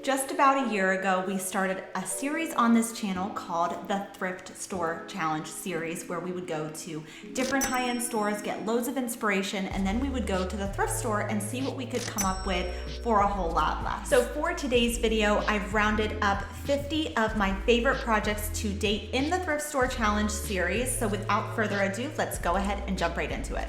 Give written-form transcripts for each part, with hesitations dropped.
Just about a year ago, we started a series on this channel called the Thrift Store Challenge series, where we would go to different high-end stores, get loads of inspiration, and then we would go to the thrift store and see what we could come up with for a whole lot less. So for today's video, I've rounded up 50 of my favorite projects to date in the Thrift Store Challenge series. So without further ado, let's go ahead and jump right into it.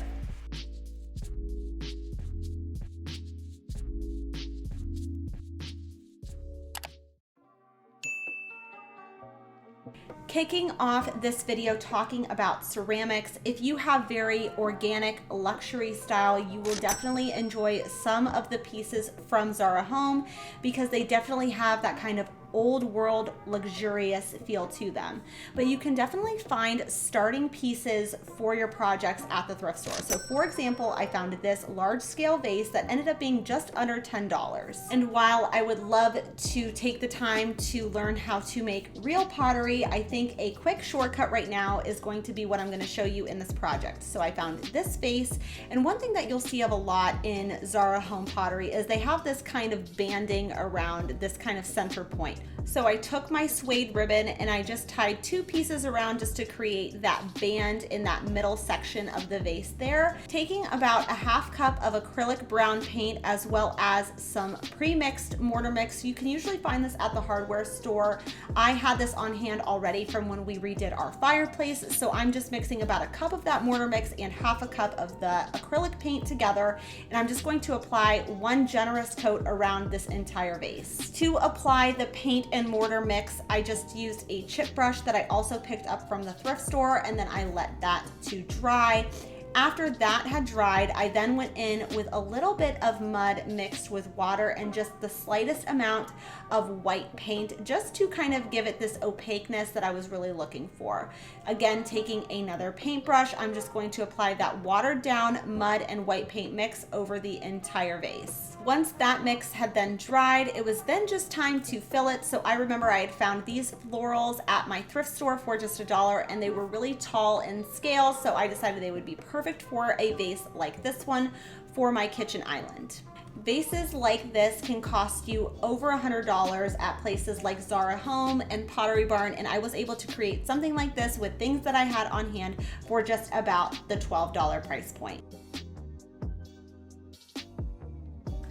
Kicking off this video talking about ceramics, if you have very organic luxury style, you will definitely enjoy some of the pieces from Zara Home because they definitely have that kind of old world luxurious feel to them. But you can definitely find starting pieces for your projects at the thrift store. So for example, I found this large scale vase that ended up being just under $10. And while I would love to take the time to learn how to make real pottery, I think a quick shortcut right now is going to be what I'm going to show you in this project. So I found this vase, and one thing that you'll see of a lot in Zara Home pottery is they have this kind of banding around this kind of center point. So I took my suede ribbon and I just tied two pieces around just to create that band in that middle section of the vase there. Taking about a half cup of acrylic brown paint as well as some pre-mixed mortar mix. You can usually find this at the hardware store. I had this on hand already from when we redid our fireplace. So I'm just mixing about a cup of that mortar mix and half a cup of the acrylic paint together. And I'm just going to apply one generous coat around this entire vase. To apply the paint and mortar mix, I just used a chip brush that I also picked up from the thrift store, and then I let that to dry. After that had dried, I then went in with a little bit of mud mixed with water and just the slightest amount of white paint, just to kind of give it this opaqueness that I was really looking for. Again, taking another paintbrush, I'm just going to apply that watered down mud and white paint mix over the entire vase. Once that mix had then dried, it was then just time to fill it. So I remember I had found these florals at my thrift store for just $1, and they were really tall in scale. So I decided they would be perfect for a vase like this one for my kitchen island. Vases like this can cost you over $100 at places like Zara Home and Pottery Barn, and I was able to create something like this with things that I had on hand for just about the $12 price point.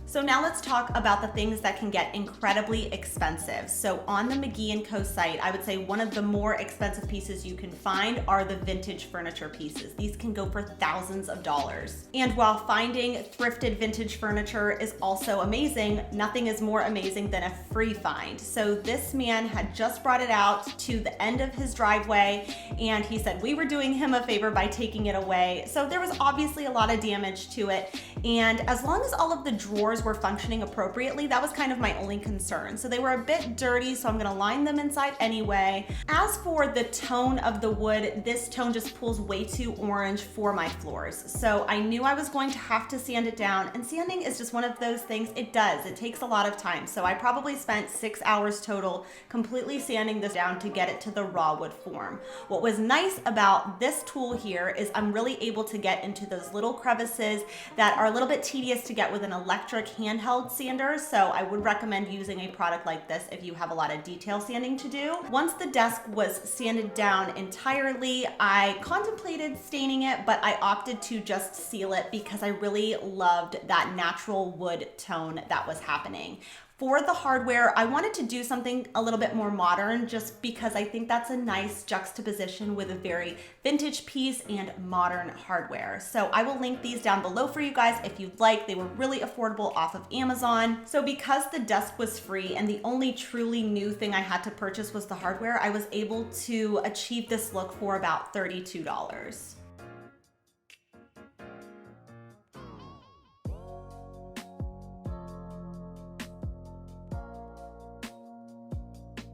So now let's talk about the things that can get incredibly expensive. So on the McGee Co site, I would say one of the more expensive pieces you can find are the vintage furniture pieces. These can go for thousands of dollars. And while finding thrifted vintage furniture is also amazing, nothing is more amazing than a free find. So this man had just brought it out to the end of his driveway, and he said we were doing him a favor by taking it away. So there was obviously a lot of damage to it. And as long as all of the drawers were functioning appropriately, that was kind of my only concern. So they were a bit dirty, so I'm gonna line them inside anyway. As for the tone of the wood, this tone just pulls way too orange for my floors. So I knew I was going to have to sand it down, and sanding is just one of those things, it takes a lot of time. So I probably spent 6 hours total completely sanding this down to get it to the raw wood form. What was nice about this tool here is I'm really able to get into those little crevices that are a little bit tedious to get with an electric handheld sander. So I would recommend using a product like this if you have a lot of detail sanding to do. Once the desk was sanded down entirely, I contemplated staining it, but I opted to just seal it because I really loved that natural wood tone that was happening. For the hardware, I wanted to do something a little bit more modern just because I think that's a nice juxtaposition with a very vintage piece and modern hardware. So I will link these down below for you guys if you'd like. They were really affordable off of Amazon. So because the desk was free and the only truly new thing I had to purchase was the hardware, I was able to achieve this look for about $32.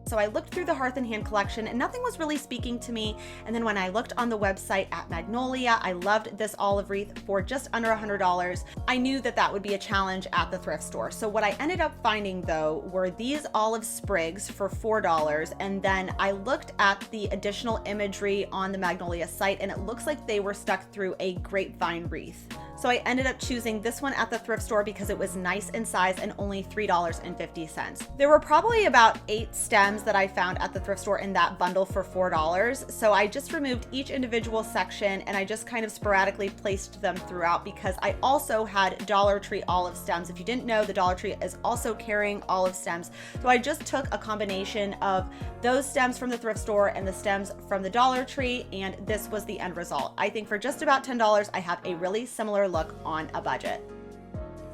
So I looked through the Hearth Hand collection and nothing was really speaking to me. And then when I looked on the website at Magnolia, I loved this olive wreath for just under $100. I knew that that would be a challenge at the thrift store. So what I ended up finding though were these olive sprigs for $4. And then I looked at the additional imagery on the Magnolia site and it looks like they were stuck through a grapevine wreath. So I ended up choosing this one at the thrift store because it was nice in size and only $3.50. There were probably about 8 stems that I found at the thrift store in that bundle for $4. So I just removed each individual section and I just kind of sporadically placed them throughout because I also had Dollar Tree olive stems. If you didn't know, the Dollar Tree is also carrying olive stems. So I just took a combination of those stems from the thrift store and the stems from the Dollar Tree, and this was the end result. I think for just about $10, I have a really similar look on a budget.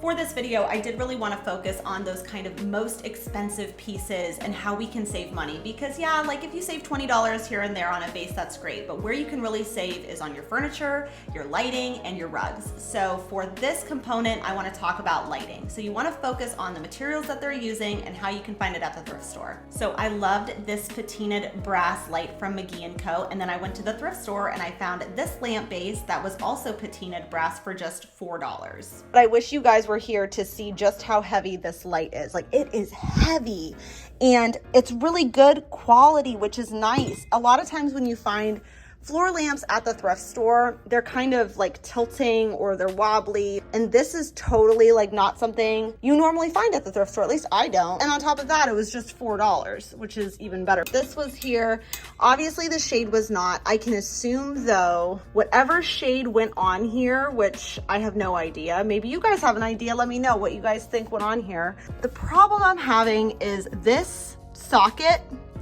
For this video, I did really want to focus on those kind of most expensive pieces and how we can save money because yeah, like if you save $20 here and there on a vase, that's great, but where you can really save is on your furniture, your lighting, and your rugs. So for this component, I want to talk about lighting. So you want to focus on the materials that they're using and how you can find it at the thrift store. So I loved this patinaed brass light from McGee Co, and then I went to the thrift store and I found this lamp base that was also patinaed brass for just $4. But I wish you guys were here to see just how heavy this light is. Like, it is heavy and it's really good quality, which is nice. A lot of times when you find floor lamps at the thrift store, they're kind of like tilting or they're wobbly, and this is totally like not something you normally find at the thrift store. At least I don't. And on top of that, it was just $4, which is even better. This was here. Obviously the shade was not. I can assume though, whatever shade went on here, which I have no idea. Maybe you guys have an idea. Let me know what you guys think went on here. The problem I'm having is this socket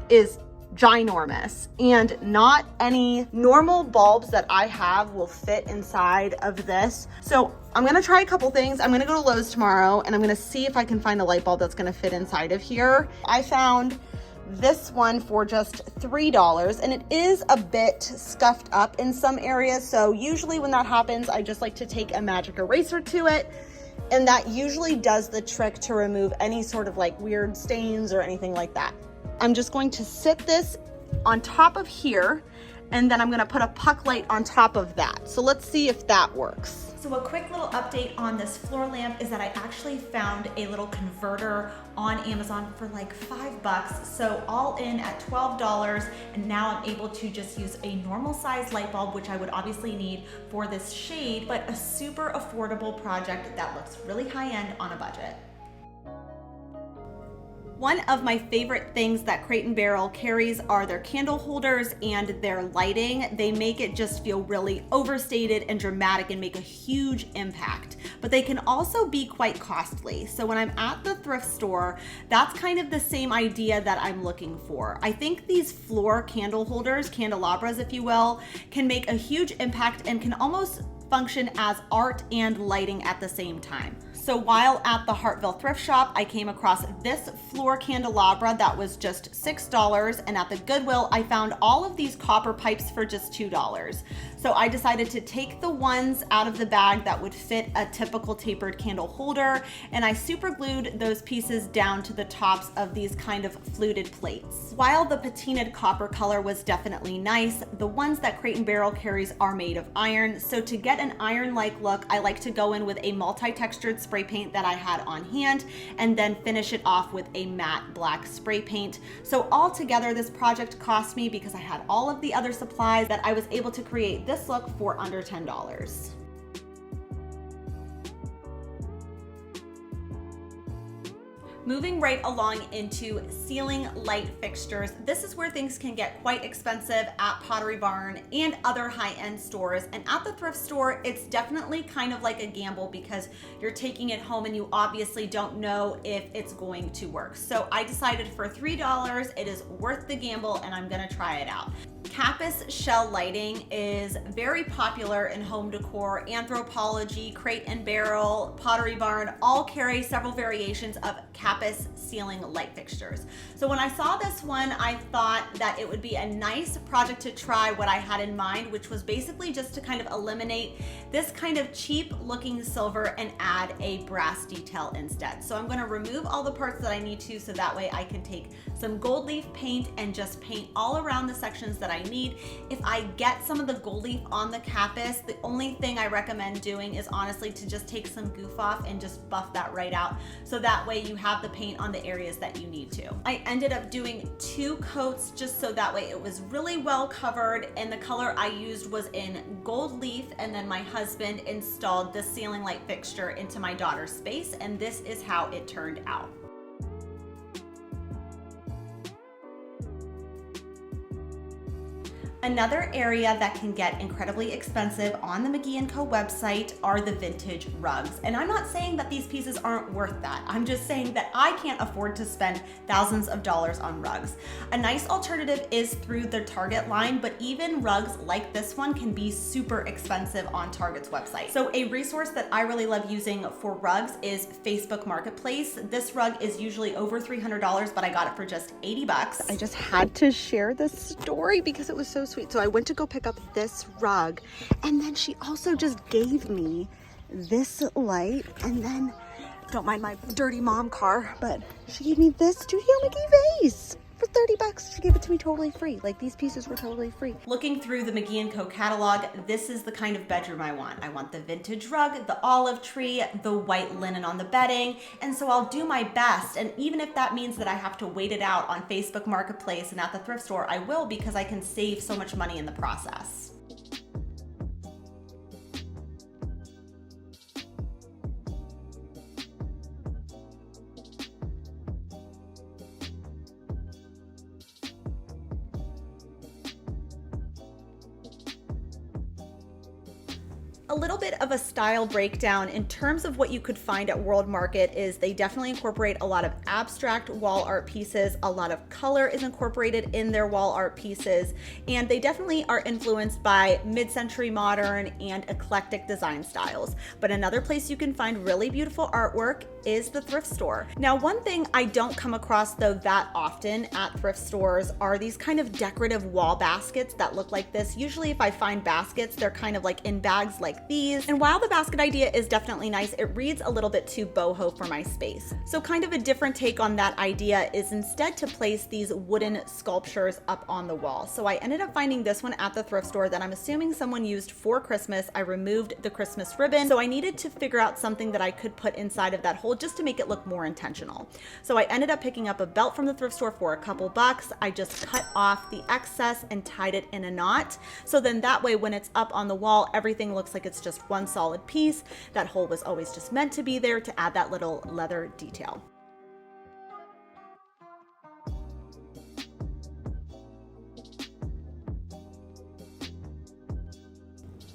is ginormous and not any normal bulbs that I have will fit inside of this. So I'm gonna try a couple things. I'm gonna go to Lowe's tomorrow and I'm gonna see if I can find a light bulb that's gonna fit inside of here. I found this one for just $3 and it is a bit scuffed up in some areas. So usually when that happens, I just like to take a magic eraser to it, and that usually does the trick to remove any sort of like weird stains or anything like that. I'm just going to sit this on top of here, and then I'm going to put a puck light on top of that. So let's see if that works. So a quick little update on this floor lamp is that I actually found a little converter on Amazon for like $5. So all in at $12, and now I'm able to just use a normal size light bulb, which I would obviously need for this shade, but a super affordable project that looks really high end on a budget. One of my favorite things that Crate & Barrel carries are their candle holders and their lighting. They make it just feel really overstated and dramatic and make a huge impact, but they can also be quite costly. So when I'm at the thrift store, that's kind of the same idea that I'm looking for. I think these floor candle holders, candelabras if you will, can make a huge impact and can almost function as art and lighting at the same time. So while at the Hartville thrift shop, I came across this floor candelabra that was just $6, and at the Goodwill, I found all of these copper pipes for just $2. So I decided to take the ones out of the bag that would fit a typical tapered candle holder, and I super glued those pieces down to the tops of these kind of fluted plates. While the patinaed copper color was definitely nice, the ones that Crate & Barrel carries are made of iron, so to get an iron-like look, I like to go in with a multi-textured spray paint that I had on hand and then finish it off with a matte black spray paint. So all together, this project cost me, because I had all of the other supplies, that I was able to create this look for under $10. Moving right along into ceiling light fixtures, this is where things can get quite expensive at Pottery Barn and other high-end stores. And at the thrift store, it's definitely kind of like a gamble because you're taking it home and you obviously don't know if it's going to work. So I decided for $3, it is worth the gamble and I'm gonna try it out. Cappus shell lighting is very popular in home decor. Anthropologie, Crate & Barrel, Pottery Barn all carry several variations of Cappus ceiling light fixtures. So when I saw this one, I thought that it would be a nice project to try what I had in mind, which was basically just to kind of eliminate this kind of cheap looking silver and add a brass detail instead. So I'm going to remove all the parts that I need to, so that way I can take some gold leaf paint and just paint all around the sections that that I need. If I get some of the gold leaf on the capus, the only thing I recommend doing is honestly to just take some goof off and just buff that right out, so that way you have the paint on the areas that you need to. I ended up doing 2 coats just so that way it was really well covered, and the color I used was in gold leaf, and then my husband installed the ceiling light fixture into my daughter's space, and this is how it turned out. Another area that can get incredibly expensive on the McGee Co website are the vintage rugs. And I'm not saying that these pieces aren't worth that. I'm just saying that I can't afford to spend thousands of dollars on rugs. A nice alternative is through the Target line, but even rugs like this one can be super expensive on Target's website. So a resource that I really love using for rugs is Facebook Marketplace. This rug is usually over $300, but I got it for just 80 bucks. I just had to share this story because it was so sweet. So I went to go pick up this rug, and then she also just gave me this light, and then, don't mind my dirty mom car, but she gave me this Studio McGee vase for 30 bucks. She gave it to me totally free. Like, these pieces were totally free. Looking through the McGee Co catalog, this is the kind of bedroom I want. I want the vintage rug, the olive tree, the white linen on the bedding, and so I'll do my best. And even if that means that I have to wait it out on Facebook Marketplace and at the thrift store, I will, because I can save so much money in the process. A little bit of a style breakdown in terms of what you could find at World Market is they definitely incorporate a lot of abstract wall art pieces, a lot of color is incorporated in their wall art pieces, and they definitely are influenced by mid-century modern and eclectic design styles. But another place you can find really beautiful artwork is the thrift store. Now, one thing I don't come across though that often at thrift stores are these kind of decorative wall baskets that look like this. Usually if I find baskets, they're kind of like in bags like these. And while the basket idea is definitely nice, it reads a little bit too boho for my space. So kind of a different take on that idea is instead to place these wooden sculptures up on the wall. So I ended up finding this one at the thrift store that I'm assuming someone used for Christmas. I removed the Christmas ribbon, so I needed to figure out something that I could put inside of that hole just to make it look more intentional. So I ended up picking up a belt from the thrift store for a couple bucks. I just cut off the excess and tied it in a knot. So then that way when it's up on the wall, everything looks like it's just one solid piece. That hole was always just meant to be there to add that little leather detail.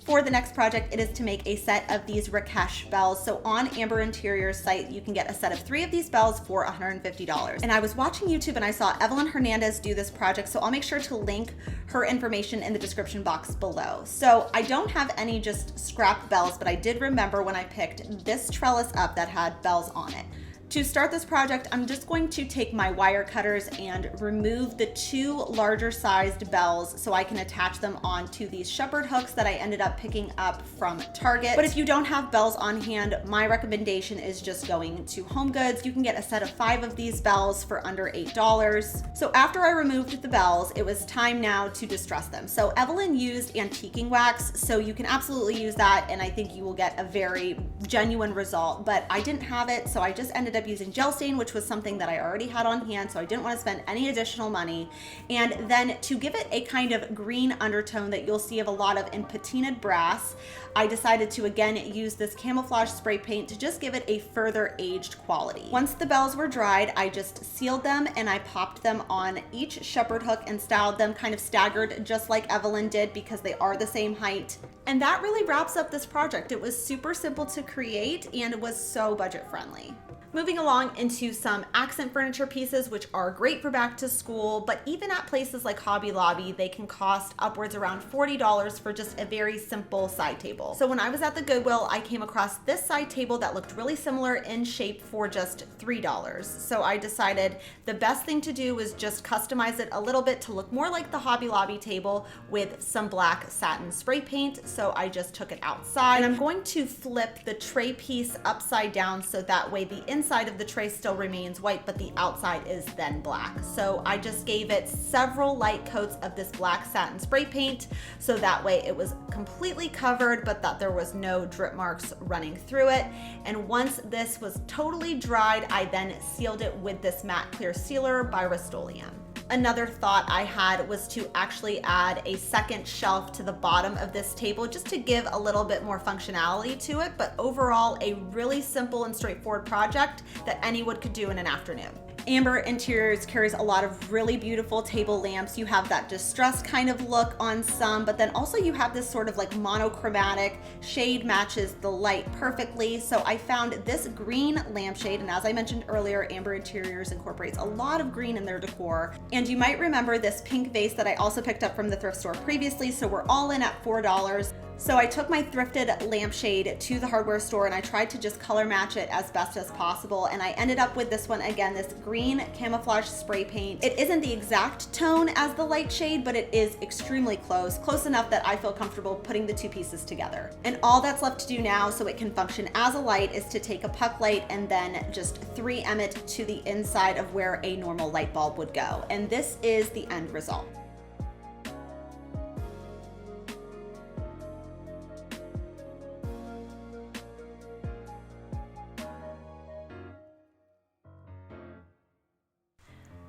For the next project, it is to make a set of these Rakesh bells. So on Amber Interior's site, you can get a set of 3 of these bells for $150. And I was watching YouTube and I saw Evelyn Hernandez do this project, so I'll make sure to link her information in the description box below. So I don't have any just scrap bells, but I did remember when I picked this trellis up that had bells on it. To start this project, I'm just going to take my wire cutters and remove the 2 larger sized bells so I can attach them onto these shepherd hooks that I ended up picking up from Target. But if you don't have bells on hand, my recommendation is just going to Home Goods. You can get a set of 5 of these bells for under $8. So after I removed the bells, it was time now to distress them. So Evelyn used antiquing wax, so you can absolutely use that, and I think you will get a very genuine result, but I didn't have it, so I just ended up using gel stain, which was something that I already had on hand, so I didn't want to spend any additional money. And then to give it a kind of green undertone that you'll see of a lot of in patinaed brass, I decided to again use this camouflage spray paint to just give it a further aged quality. Once the bells were dried, I just sealed them and I popped them on each shepherd hook and styled them kind of staggered, just like Evelyn did, because they are the same height. And that really wraps up this project. It was super simple to create and it was so budget friendly. Moving along into some accent furniture pieces, which are great for back to school, but even at places like Hobby Lobby, they can cost upwards around $40 for just a very simple side table. So when I was at the Goodwill, I came across this side table that looked really similar in shape for just $3. So I decided the best thing to do was just customize it a little bit to look more like the Hobby Lobby table with some black satin spray paint. So I just took it outside, and I'm going to flip the tray piece upside down so that way the inside of the tray still remains white, but the outside is then black. So I just gave it several light coats of this black satin spray paint, so that way it was completely covered, but that there was no drip marks running through it. And once this was totally dried, I then sealed it with this matte clear sealer by Rust-Oleum. Another thought I had was to actually add a second shelf to the bottom of this table just to give a little bit more functionality to it, but overall a really simple and straightforward project that anyone could do in an afternoon. Amber Interiors carries a lot of really beautiful table lamps. You have that distressed kind of look on some, but then also you have this sort of like monochromatic shade, matches the light perfectly. So I found this green lampshade, and as I mentioned earlier, Amber Interiors incorporates a lot of green in their decor. And you might remember this pink vase that I also picked up from the thrift store previously, so we're all in at $4. So I took my thrifted lampshade to the hardware store and I tried to just color match it as best as possible. And I ended up with this one again, this green camouflage spray paint. It isn't the exact tone as the light shade, but it is extremely close enough that I feel comfortable putting the two pieces together. And all that's left to do now so it can function as a light is to take a puck light and then just 3M it to the inside of where a normal light bulb would go. And this is the end result.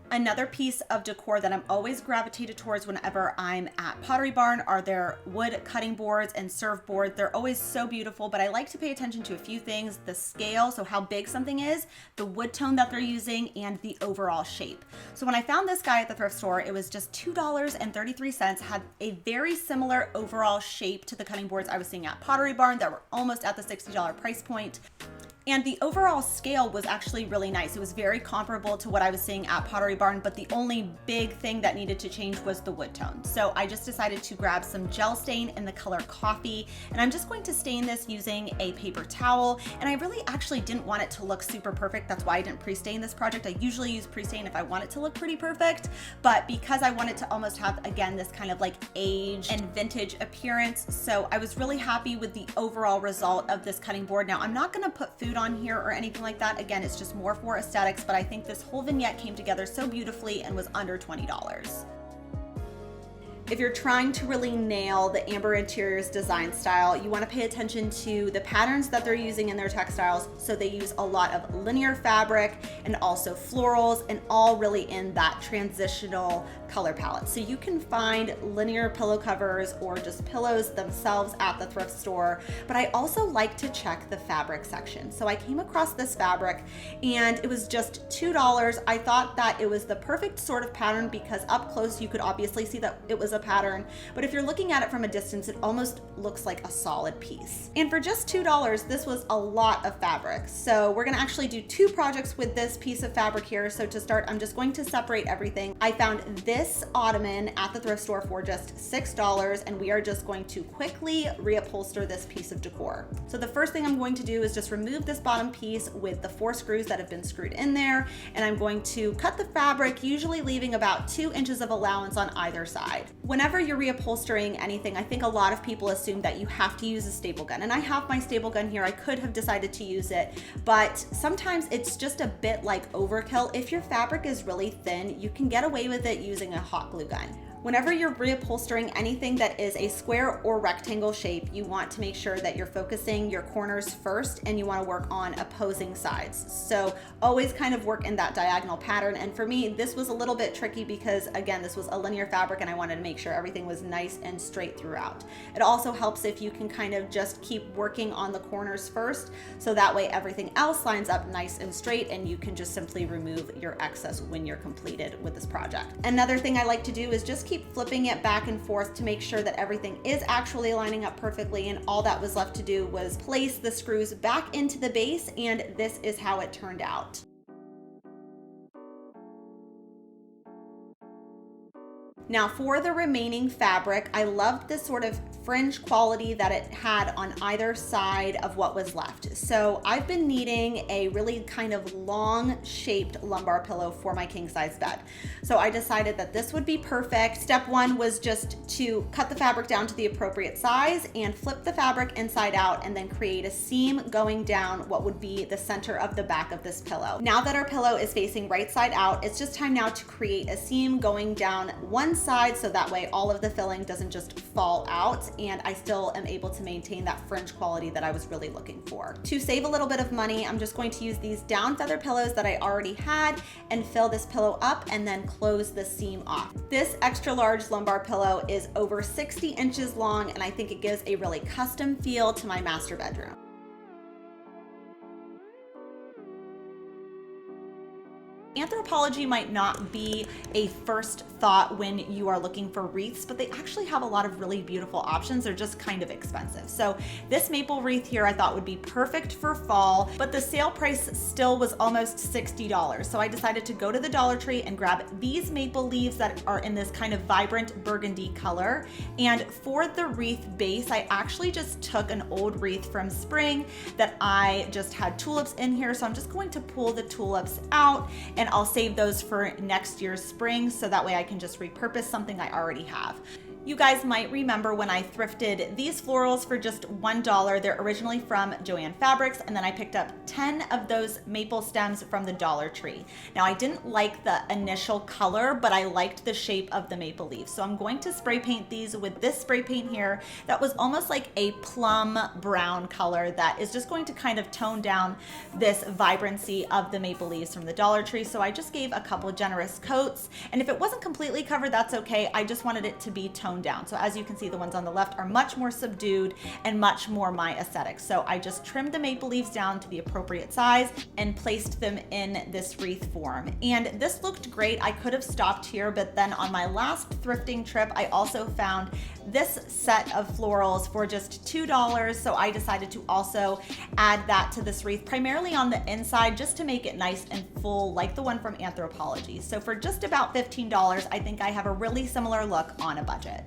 Another piece of decor that I'm always gravitated towards whenever I'm at Pottery Barn are their wood cutting boards and serve boards. They're always so beautiful, but I like to pay attention to a few things: the scale, so how big something is, the wood tone that they're using, and the overall shape. So when I found this guy at the thrift store, it was just $2.33, had a very similar overall shape to the cutting boards I was seeing at Pottery Barn that were almost at the $60 price point. And the overall scale was actually really nice. It was very comparable to what I was seeing at Pottery Barn, but the only big thing that needed to change was the wood tone. So I just decided to grab some gel stain in the color coffee, and I'm just going to stain this using a paper towel. And I really actually didn't want it to look super perfect. That's why I didn't pre-stain this project. I usually use pre-stain if I want it to look pretty perfect, but because I wanted to almost have, again, this kind of like age and vintage appearance. So I was really happy with the overall result of this cutting board. Now I'm not gonna put food on here or anything like that. Again, it's just more for aesthetics, but I think this whole vignette came together so beautifully and was under $20. If you're trying to really nail the Amber Interiors design style, you want to pay attention to the patterns that they're using in their textiles. So they use a lot of linear fabric and also florals, and all really in that transitional color palette. So you can find linear pillow covers or just pillows themselves at the thrift store, but I also like to check the fabric section. So I came across this fabric and it was just $2. I thought that it was the perfect sort of pattern because up close you could obviously see that it was a pattern, but if you're looking at it from a distance, it almost looks like a solid piece. And for just $2, this was a lot of fabric. So we're gonna actually do two projects with this piece of fabric here. So to start, I'm just going to separate everything. I found this ottoman at the thrift store for just $6, and we are just going to quickly reupholster this piece of decor. So the first thing I'm going to do is just remove this bottom piece with the 4 screws that have been screwed in there, and I'm going to cut the fabric, usually leaving about 2 inches of allowance on either side. Whenever you're reupholstering anything, I think a lot of people assume that you have to use a staple gun, and I have my staple gun here. I could have decided to use it, but sometimes it's just a bit like overkill. If your fabric is really thin, you can get away with it using a hot glue gun. Whenever you're reupholstering anything that is a square or rectangle shape, you want to make sure that you're focusing your corners first, and you want to work on opposing sides. So always kind of work in that diagonal pattern. And for me, this was a little bit tricky because, again, this was a linear fabric and I wanted to make sure everything was nice and straight throughout. It also helps if you can kind of just keep working on the corners first, so that way everything else lines up nice and straight, and you can just simply remove your excess when you're completed with this project. Another thing I like to do is just keep flipping it back and forth to make sure that everything is actually lining up perfectly, and all that was left to do was place the screws back into the base, and this is how it turned out. Now for the remaining fabric, I loved this sort of fringe quality that it had on either side of what was left. So I've been needing a really kind of long shaped lumbar pillow for my king size bed. So I decided that this would be perfect. Step one was just to cut the fabric down to the appropriate size and flip the fabric inside out and then create a seam going down what would be the center of the back of this pillow. Now that our pillow is facing right side out, it's just time now to create a seam going down one side so that way all of the filling doesn't just fall out and I still am able to maintain that fringe quality that I was really looking for. To save a little bit of money, I'm just going to use these down feather pillows that I already had and fill this pillow up and then close the seam off. This extra large lumbar pillow is over 60 inches long and I think it gives a really custom feel to my master bedroom. Anthropologie might not be a first thought when you are looking for wreaths, but they actually have a lot of really beautiful options. They're just kind of expensive. So this maple wreath here I thought would be perfect for fall, but the sale price still was almost $60. So I decided to go to the Dollar Tree and grab these maple leaves that are in this kind of vibrant burgundy color. And for the wreath base, I actually just took an old wreath from spring that I just had tulips in here. So I'm just going to pull the tulips out and I'll save those for next year's spring so that way I can just repurpose something I already have. You guys might remember when I thrifted these florals for just $1. They're originally from Joann Fabrics, and then I picked up 10 of those maple stems from the Dollar Tree. Now I didn't like the initial color, but I liked the shape of the maple leaf. So I'm going to spray paint these with this spray paint here that was almost like a plum brown color that is just going to kind of tone down this vibrancy of the maple leaves from the Dollar Tree. So I just gave a couple generous coats, and if it wasn't completely covered, that's okay. I just wanted it to be toned down. So as you can see, the ones on the left are much more subdued and much more my aesthetic. So I just trimmed the maple leaves down to the appropriate size and placed them in this wreath form. And this looked great. I could have stopped here, but then on my last thrifting trip, I also found this set of florals for just $2. So I decided to also add that to this wreath, primarily on the inside, just to make it nice and full like the one from Anthropologie. So for just about $15, I think I have a really similar look on a budget.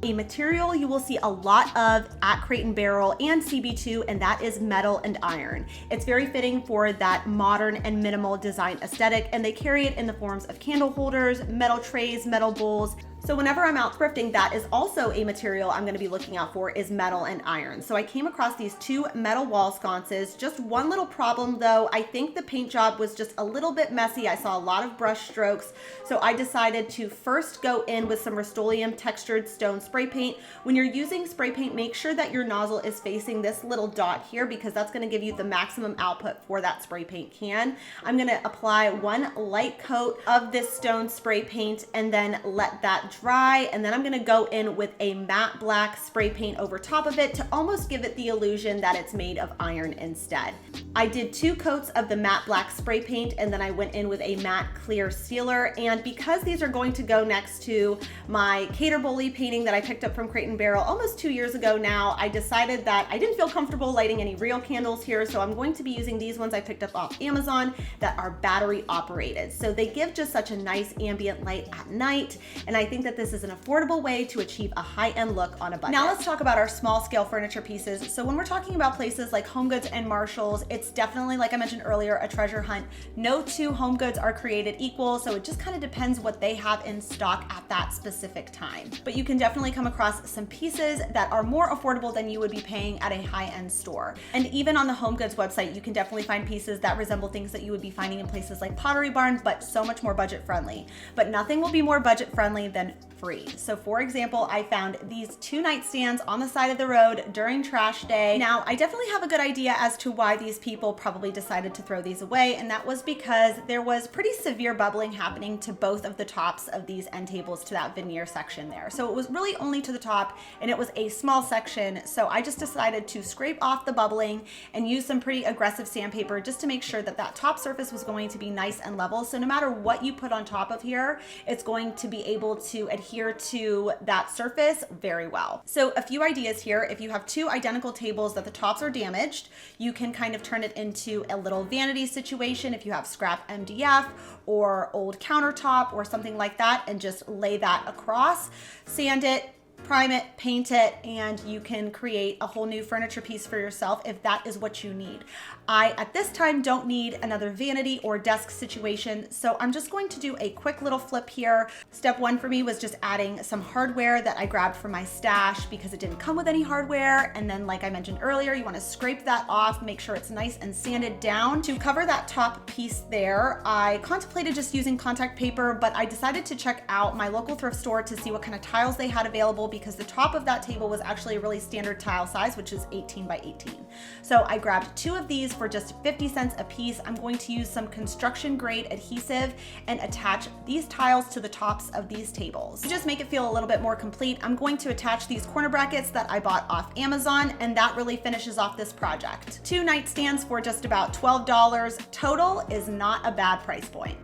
A material you will see a lot of at Crate & Barrel and CB2, and that is metal and iron. It's very fitting for that modern and minimal design aesthetic, and they carry it in the forms of candle holders, metal trays, metal bowls. So whenever I'm out thrifting, that is also a material I'm gonna be looking out for, is metal and iron. So I came across these two metal wall sconces. Just one little problem though, I think the paint job was just a little bit messy. I saw a lot of brush strokes. So I decided to first go in with some Rust-Oleum textured stone spray paint. When you're using spray paint, make sure that your nozzle is facing this little dot here because that's gonna give you the maximum output for that spray paint can. I'm gonna apply one light coat of this stone spray paint and then let that dry, and then I'm gonna go in with a matte black spray paint over top of it to almost give it the illusion that it's made of iron instead. I did 2 coats of the matte black spray paint and then I went in with a matte clear sealer, and because these are going to go next to my Cater Bowley painting that I picked up from Crate & Barrel almost 2 years ago now, I decided that I didn't feel comfortable lighting any real candles here, so I'm going to be using these ones I picked up off Amazon that are battery operated. So they give just such a nice ambient light at night, and I think that this is an affordable way to achieve a high-end look on a budget. Now let's talk about our small scale furniture pieces. So when we're talking about places like HomeGoods and Marshalls, it's definitely, like I mentioned earlier, a treasure hunt. No two home goods are created equal, so it just kind of depends what they have in stock at that specific time. But you can definitely come across some pieces that are more affordable than you would be paying at a high-end store. And even on the HomeGoods website, you can definitely find pieces that resemble things that you would be finding in places like Pottery Barn, but so much more budget friendly. But nothing will be more budget friendly than free. So for example, I found these 2 nightstands on the side of the road during trash day. Now, I definitely have a good idea as to why these people probably decided to throw these away, and that was because there was pretty severe bubbling happening to both of the tops of these end tables to that veneer section there. So it was really only to the top, and it was a small section. So I just decided to scrape off the bubbling and use some pretty aggressive sandpaper just to make sure that that top surface was going to be nice and level. So no matter what you put on top of here, it's going to be able to adhere to that surface very well. So a few ideas here. If you have 2 identical tables that the tops are damaged, you can kind of turn it into a little vanity situation if you have scrap MDF or old countertop or something like that, and just lay that across, sand it, prime it, paint it, and you can create a whole new furniture piece for yourself if that is what you need. I, at this time, don't need another vanity or desk situation, so I'm just going to do a quick little flip here. Step 1 for me was just adding some hardware that I grabbed from my stash because it didn't come with any hardware. And then, like I mentioned earlier, you want to scrape that off, make sure it's nice and sanded down. To cover that top piece there, I contemplated just using contact paper, but I decided to check out my local thrift store to see what kind of tiles they had available, because the top of that table was actually a really standard tile size, which is 18 by 18. So I grabbed 2 of these for just 50 cents a piece. I'm going to use some construction grade adhesive and attach these tiles to the tops of these tables. To just make it feel a little bit more complete, I'm going to attach these corner brackets that I bought off Amazon, and that really finishes off this project. 2 nightstands for just about $12 total is not a bad price point.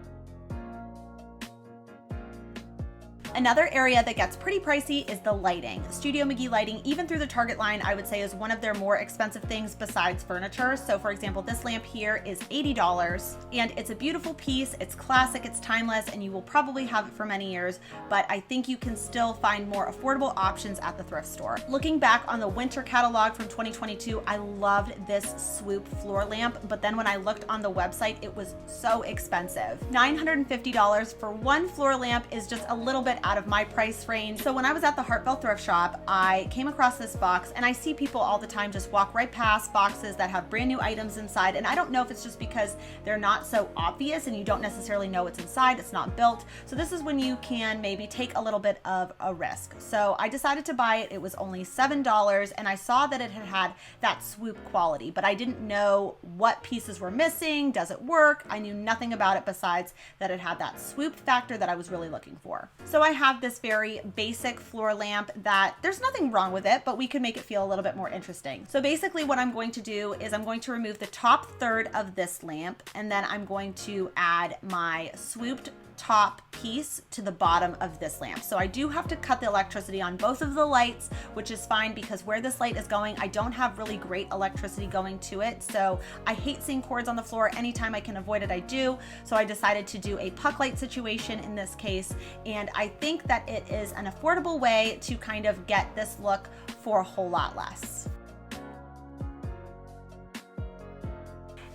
Another area that gets pretty pricey is the lighting. Studio McGee lighting, even through the Target line, I would say is one of their more expensive things besides furniture. So for example, this lamp here is $80, and it's a beautiful piece. It's classic, it's timeless, and you will probably have it for many years, but I think you can still find more affordable options at the thrift store. Looking back on the winter catalog from 2022, I loved this swoop floor lamp, but then when I looked on the website, it was so expensive. $950 for one floor lamp is just a little bit out of my price range. So when I was at the Hartville thrift shop, I came across this box, and I see people all the time just walk right past boxes that have brand new items inside. And I don't know if it's just because they're not so obvious and you don't necessarily know what's inside, it's not built. So this is when you can maybe take a little bit of a risk. So I decided to buy it. It was only $7, and I saw that it had that swoop quality, but I didn't know what pieces were missing. Does it work? I knew nothing about it besides that it had that swoop factor that I was really looking for. So I have this very basic floor lamp that there's nothing wrong with it, but we could make it feel a little bit more interesting. So basically what I'm going to do is I'm going to remove the top third of this lamp, and then I'm going to add my swooped top piece to the bottom of this lamp. So I do have to cut the electricity on both of the lights, which is fine because where this light is going, I don't have really great electricity going to it. So I hate seeing cords on the floor. Anytime I can avoid it, I do. So I decided to do a puck light situation in this case. And I think that it is an affordable way to kind of get this look for a whole lot less.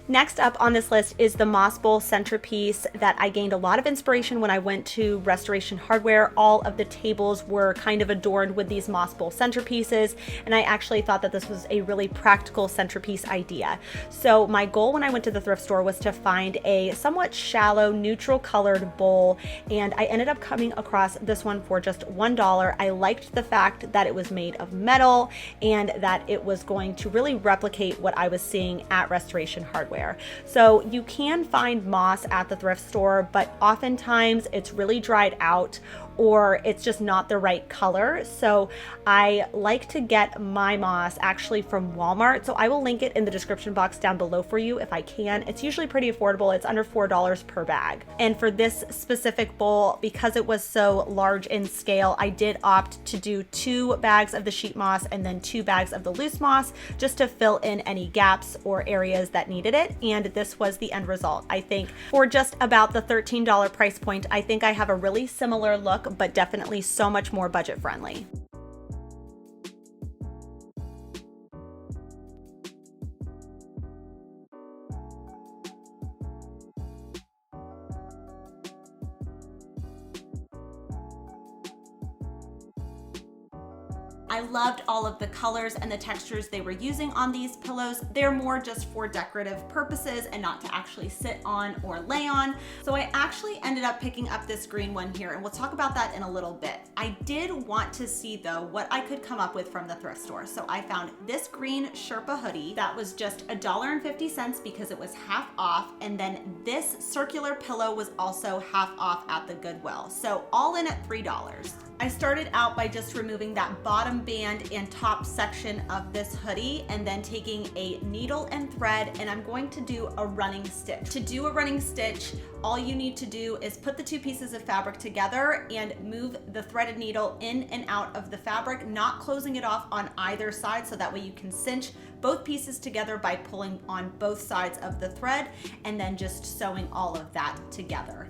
Next up on this list is the moss bowl centerpiece that I gained a lot of inspiration when I went to Restoration Hardware. All of the tables were kind of adorned with these moss bowl centerpieces, and I actually thought that this was a really practical centerpiece idea. So my goal when I went to the thrift store was to find a somewhat shallow, neutral colored bowl, and I ended up coming across this one for just $1. I liked the fact that it was made of metal and that it was going to really replicate what I was seeing at Restoration Hardware. So you can find moss at the thrift store, but oftentimes it's really dried out or it's just not the right color. So I like to get my moss actually from Walmart. So I will link it in the description box down below for you if I can. It's usually pretty affordable. It's under $4 per bag. And for this specific bowl, because it was so large in scale, I did opt to do 2 bags of the sheet moss and then 2 bags of the loose moss just to fill in any gaps or areas that needed it. And this was the end result. I think for just about the $13 price point, I think I have a really similar look, but definitely so much more budget friendly. I loved all of the colors and the textures they were using on these pillows. They're more just for decorative purposes and not to actually sit on or lay on. So I actually ended up picking up this green one here, and we'll talk about that in a little bit. I did want to see though what I could come up with from the thrift store. So I found this green Sherpa hoodie that was just $1.50 because it was half off. And then this circular pillow was also half off at the Goodwill. So all in at $3. I started out by just removing that bottom band and top section of this hoodie and then taking a needle and thread, and I'm going to do a running stitch. To do a running stitch, all you need to do is put the two pieces of fabric together and move the threaded needle in and out of the fabric, not closing it off on either side, so that way you can cinch both pieces together by pulling on both sides of the thread and then just sewing all of that together.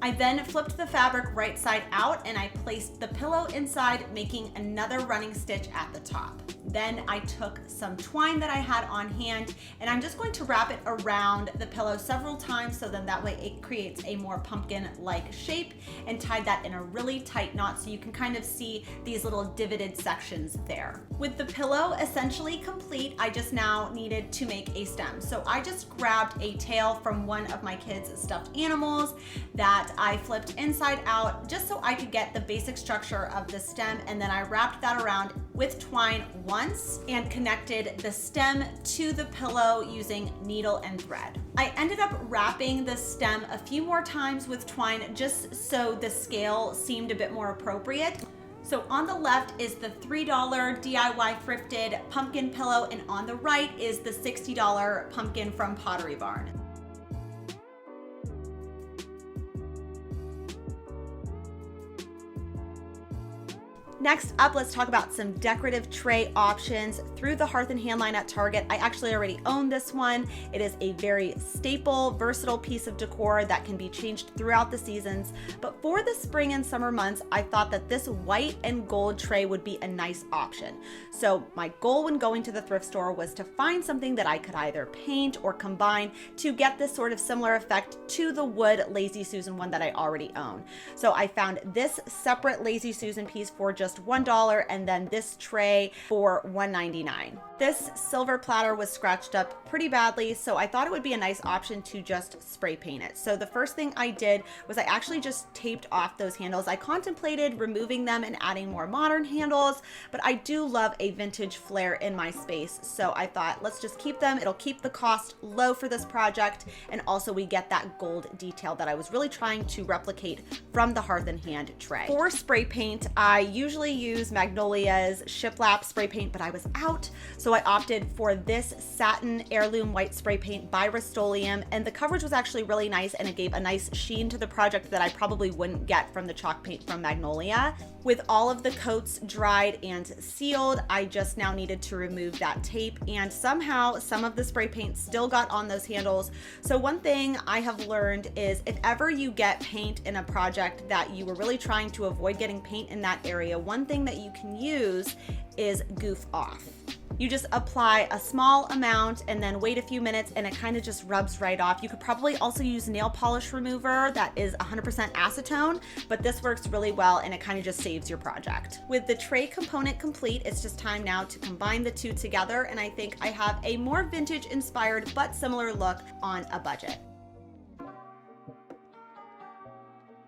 I then flipped the fabric right side out and I placed the pillow inside, making another running stitch at the top. Then I took some twine that I had on hand and I'm just going to wrap it around the pillow several times so then that way it creates a more pumpkin-like shape, and tied that in a really tight knot so you can kind of see these little divoted sections there. With the pillow essentially complete, I just now needed to make a stem. So I just grabbed a tail from one of my kids' stuffed animals that I flipped inside out just so I could get the basic structure of the stem, and then I wrapped that around with twine once and connected the stem to the pillow using needle and thread. I ended up wrapping the stem a few more times with twine just so the scale seemed a bit more appropriate. So on the left is the $3 DIY thrifted pumpkin pillow, and on the right is the $60 pumpkin from Pottery Barn. Next up, let's talk about some decorative tray options through the Hearth Hand line at Target. I actually already own this one. It is a very staple, versatile piece of decor that can be changed throughout the seasons. But for the spring and summer months, I thought that this white and gold tray would be a nice option. So my goal when going to the thrift store was to find something that I could either paint or combine to get this sort of similar effect to the wood Lazy Susan one that I already own. So I found this separate Lazy Susan piece for just $1, and then this tray for $1.99. This silver platter was scratched up pretty badly, so I thought it would be a nice option to just spray paint it. So the first thing I did was I actually just taped off those handles. I contemplated removing them and adding more modern handles, but I do love a vintage flair in my space, so I thought let's just keep them. It'll keep the cost low for this project, and also we get that gold detail that I was really trying to replicate from the Hearth Hand tray. For spray paint, I usually use Magnolia's shiplap spray paint, but I was out, so I opted for this satin heirloom white spray paint by Rust-Oleum, and the coverage was actually really nice and it gave a nice sheen to the project that I probably wouldn't get from the chalk paint from Magnolia. With all of the coats dried and sealed, I just now needed to remove that tape, and somehow some of the spray paint still got on those handles. So one thing I have learned is if ever you get paint in a project that you were really trying to avoid getting paint in that area, one thing that you can use is goof off. You just apply a small amount and then wait a few minutes and it kind of just rubs right off. You could probably also use nail polish remover that is 100% acetone, but this works really well and it kind of just saves your project. With the tray component complete, it's just time now to combine the two together, and I think I have a more vintage inspired but similar look on a budget.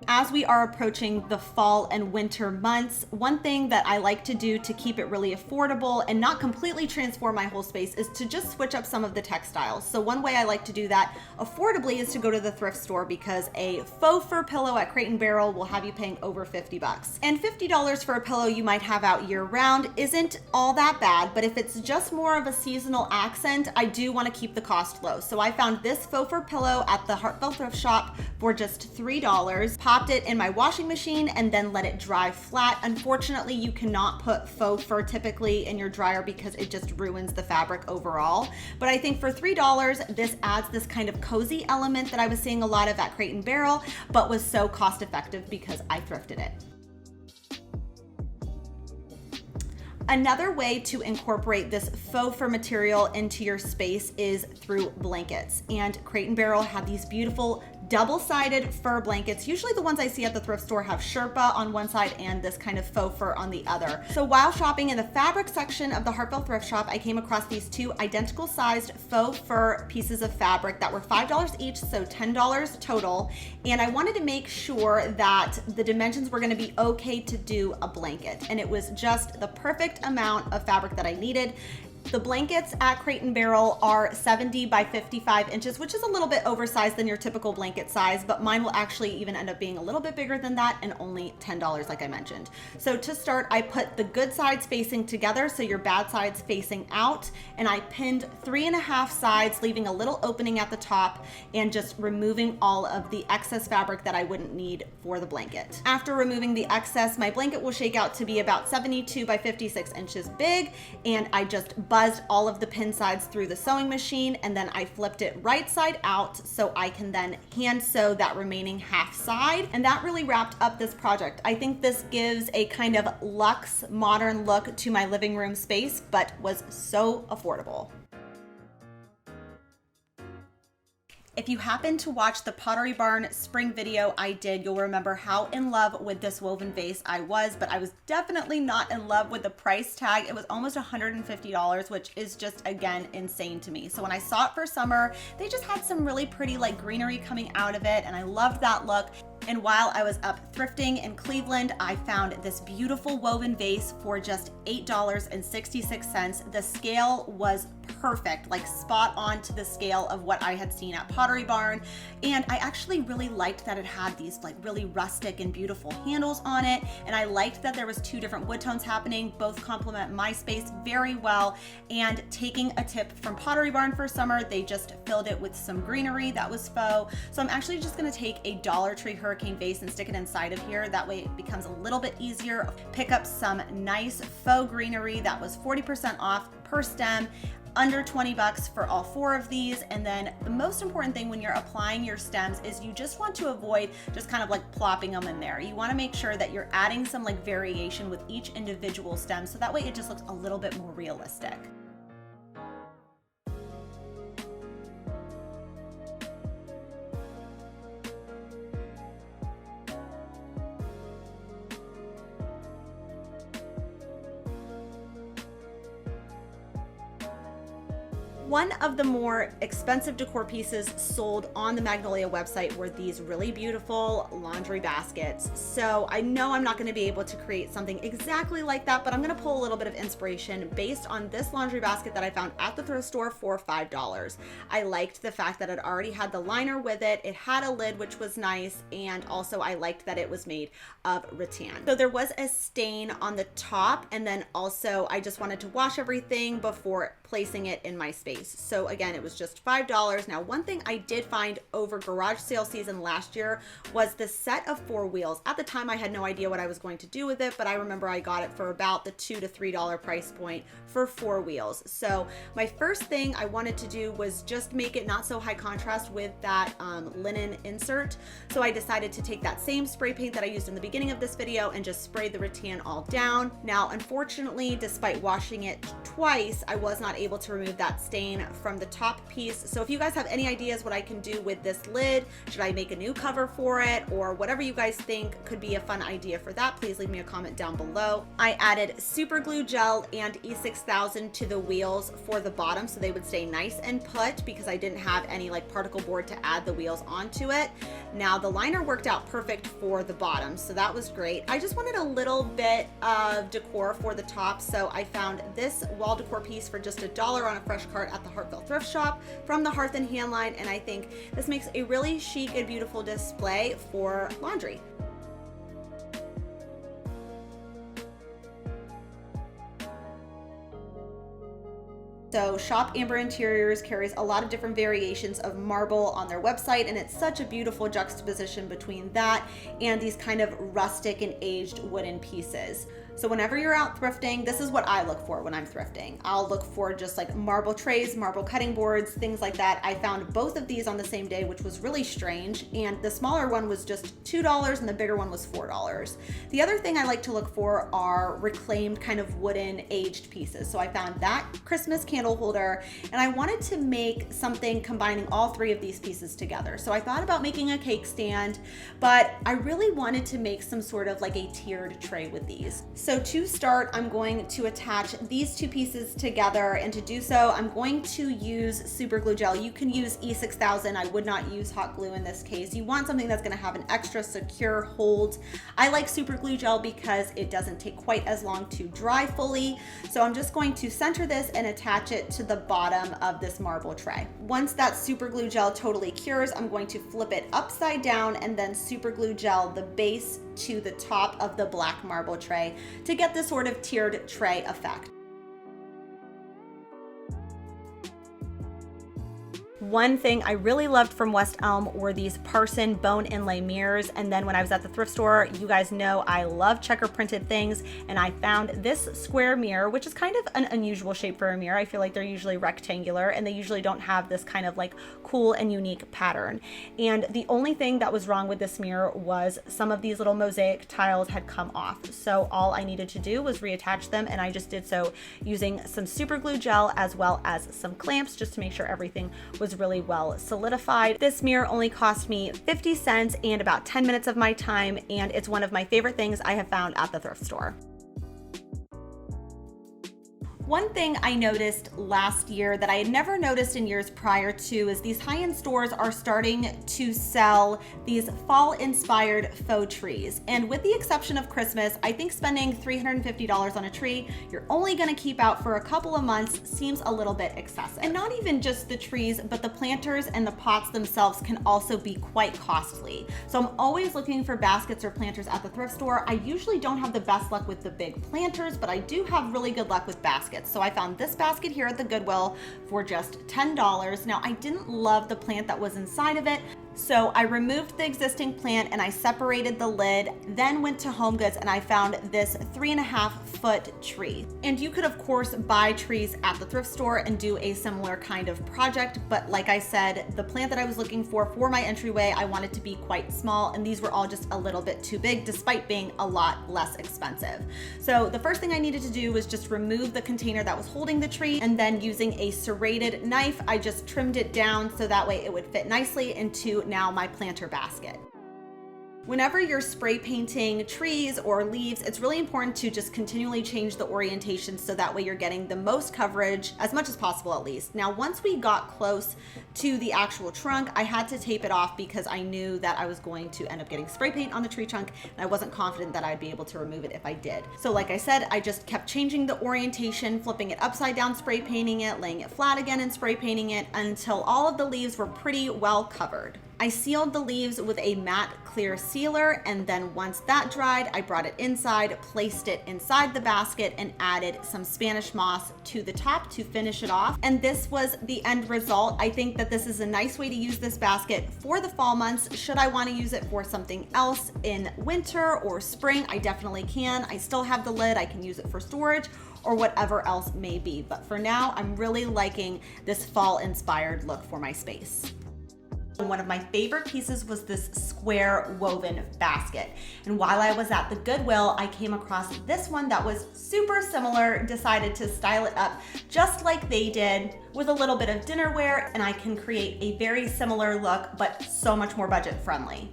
As we are approaching the fall and winter months, one thing that I like to do to keep it really affordable and not completely transform my whole space is to just switch up some of the textiles. So one way I like to do that affordably is to go to the thrift store, because a faux fur pillow at Crate & Barrel will have you paying over $50. And $50 for a pillow you might have out year round isn't all that bad, but if it's just more of a seasonal accent, I do want to keep the cost low. So I found this faux fur pillow at the Hartville thrift shop for just $3. Popped it in my washing machine and then let it dry flat. Unfortunately, you cannot put faux fur typically in your dryer because it just ruins the fabric overall. But I think for $3, this adds this kind of cozy element that I was seeing a lot of at Crate & Barrel, but was so cost effective because I thrifted it. Another way to incorporate this faux fur material into your space is through blankets. And Crate & Barrel had these beautiful double-sided fur blankets. Usually the ones I see at the thrift store have Sherpa on one side and this kind of faux fur on the other. So while shopping in the fabric section of the Hartville thrift shop, I came across these two identical sized faux fur pieces of fabric that were $5 each, so $10 total. And I wanted to make sure that the dimensions were gonna be okay to do a blanket. And it was just the perfect amount of fabric that I needed. The blankets at Crate & Barrel are 70 by 55 inches, which is a little bit oversized than your typical blanket size, but mine will actually even end up being a little bit bigger than that and only $10 like I mentioned. So to start, I put the good sides facing together, so your bad sides facing out, and I pinned 3.5 sides, leaving a little opening at the top and just removing all of the excess fabric that I wouldn't need for the blanket. After removing the excess, my blanket will shake out to be about 72 by 56 inches big, and I just buzzed all of the pin sides through the sewing machine, and then I flipped it right side out so I can then hand sew that remaining half side. And that really wrapped up this project. I think this gives a kind of luxe modern look to my living room space, but was so affordable. If you happen to watch the Pottery Barn spring video I did, you'll remember how in love with this woven vase I was, but I was definitely not in love with the price tag. It was almost $150, which is just, again, insane to me. So when I saw it for summer, they just had some really pretty like greenery coming out of it, and I loved that look. And while I was up thrifting in Cleveland, I found this beautiful woven vase for just $8.66. The scale was perfect, like spot on to the scale of what I had seen at Pottery Barn. And I actually really liked that it had these like really rustic and beautiful handles on it. And I liked that there was two different wood tones happening. Both complement my space very well. And taking a tip from Pottery Barn for summer, they just filled it with some greenery that was faux. So I'm actually just gonna take a Dollar Tree Hurricane vase and stick it inside of here. That way it becomes a little bit easier. Pick up some nice faux greenery that was 40% off per stem, under 20 bucks for all 4 of these. And then the most important thing when you're applying your stems is you just want to avoid just kind of like plopping them in there. You want to make sure that you're adding some like variation with each individual stem, so that way it just looks a little bit more realistic. One of the more expensive decor pieces sold on the Magnolia website were these really beautiful laundry baskets. So I know I'm not going to be able to create something exactly like that, but I'm going to pull a little bit of inspiration based on this laundry basket that I found at the thrift store for $5. I liked the fact that it already had the liner with it. It had a lid, which was nice. And also I liked that it was made of rattan. So there was a stain on the top. And then also I just wanted to wash everything before placing it in my space. So again, it was just $5. Now, one thing I did find over garage sale season last year was the set of 4 wheels. At the time, I had no idea what I was going to do with it, but I remember I got it for about the $2 to $3 price point for 4 wheels. So my first thing I wanted to do was just make it not so high contrast with that linen insert. So I decided to take that same spray paint that I used in the beginning of this video and just spray the rattan all down. Now, unfortunately, despite washing it twice, I was not able to remove that stain from the top piece. So if you guys have any ideas what I can do with this lid, should I make a new cover for it, or whatever you guys think could be a fun idea for that, please leave me a comment down below. I added super glue gel and E6000 to the wheels for the bottom so they would stay nice and put, because I didn't have any like particle board to add the wheels onto it. Now the liner worked out perfect for the bottom, so that was great. I just wanted a little bit of decor for the top, so I found this wall decor piece for just $1 on a fresh cart at the Hartville thrift shop from the Hearth Hand line, and I think this makes a really chic and beautiful display for laundry. So Shop Amber Interiors carries a lot of different variations of marble on their website, and it's such a beautiful juxtaposition between that and these kind of rustic and aged wooden pieces. So whenever you're out thrifting, this is what I look for when I'm thrifting. I'll look for just like marble trays, marble cutting boards, things like that. I found both of these on the same day, which was really strange. And the smaller one was just $2 and the bigger one was $4. The other thing I like to look for are reclaimed kind of wooden aged pieces. So I found that Christmas candle holder, and I wanted to make something combining all three of these pieces together. So I thought about making a cake stand, but I really wanted to make some sort of like a tiered tray with these. So to start, I'm going to attach these two pieces together, and to do so, I'm going to use super glue gel. You can use E6000. I would not use hot glue in this case. You want something that's going to have an extra secure hold. I like super glue gel because it doesn't take quite as long to dry fully. So I'm just going to center this and attach it to the bottom of this marble tray. Once that super glue gel totally cures, I'm going to flip it upside down and then super glue gel the base to the top of the black marble tray to get this sort of tiered tray effect. One thing I really loved from West Elm were these Parson bone inlay mirrors. And then when I was at the thrift store, you guys know I love checker printed things. And I found this square mirror, which is kind of an unusual shape for a mirror. I feel like they're usually rectangular and they usually don't have this kind of like cool and unique pattern. And the only thing that was wrong with this mirror was some of these little mosaic tiles had come off. So all I needed to do was reattach them. And I just did so using some super glue gel as well as some clamps just to make sure everything was really well solidified. This mirror only cost me 50 cents and about 10 minutes of my time, and it's one of my favorite things I have found at the thrift store. One thing I noticed last year that I had never noticed in years prior to is these high-end stores are starting to sell these fall-inspired faux trees. And with the exception of Christmas, I think spending $350 on a tree you're only gonna keep out for a couple of months seems a little bit excessive. And not even just the trees, but the planters and the pots themselves can also be quite costly. So I'm always looking for baskets or planters at the thrift store. I usually don't have the best luck with the big planters, but I do have really good luck with baskets. So I found this basket here at the Goodwill for just $10. Now I didn't love the plant that was inside of it, so I removed the existing plant and I separated the lid, then went to Home Goods and I found this 3.5-foot tree. And you could of course buy trees at the thrift store and do a similar kind of project, but like I said, the plant that I was looking for my entryway, I wanted to be quite small, and these were all just a little bit too big despite being a lot less expensive. So the first thing I needed to do was just remove the container that was holding the tree, and then using a serrated knife, I just trimmed it down so that way it would fit nicely into now my planter basket. Whenever you're spray painting trees or leaves, it's really important to just continually change the orientation so that way you're getting the most coverage, as much as possible at least. Now, once we got close to the actual trunk, I had to tape it off because I knew that I was going to end up getting spray paint on the tree trunk, and I wasn't confident that I'd be able to remove it if I did. So like I said, I just kept changing the orientation, flipping it upside down, spray painting it, laying it flat again and spray painting it until all of the leaves were pretty well covered. I sealed the leaves with a matte clear sealer, and then once that dried, I brought it inside, placed it inside the basket, and added some Spanish moss to the top to finish it off. And this was the end result. I think that this is a nice way to use this basket for the fall months. Should I want to use it for something else in winter or spring, I definitely can. I still have the lid. I can use it for storage or whatever else may be. But for now, I'm really liking this fall-inspired look for my space. One of my favorite pieces was this square woven basket. And while I was at the Goodwill, I came across this one that was super similar, decided to style it up just like they did with a little bit of dinnerware, and I can create a very similar look, but so much more budget friendly.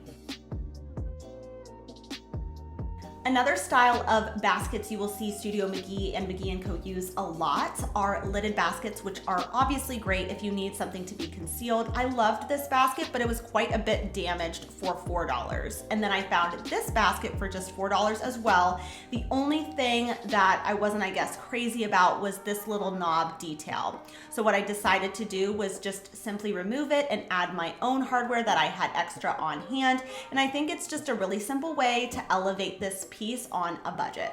Another style of baskets you will see Studio McGee and McGee Co use a lot are lidded baskets, which are obviously great if you need something to be concealed. I loved this basket, but it was quite a bit damaged for $4. And then I found this basket for just $4 as well. The only thing that I wasn't, I guess, crazy about was this little knob detail. So what I decided to do was just simply remove it and add my own hardware that I had extra on hand. And I think it's just a really simple way to elevate this piece on a budget.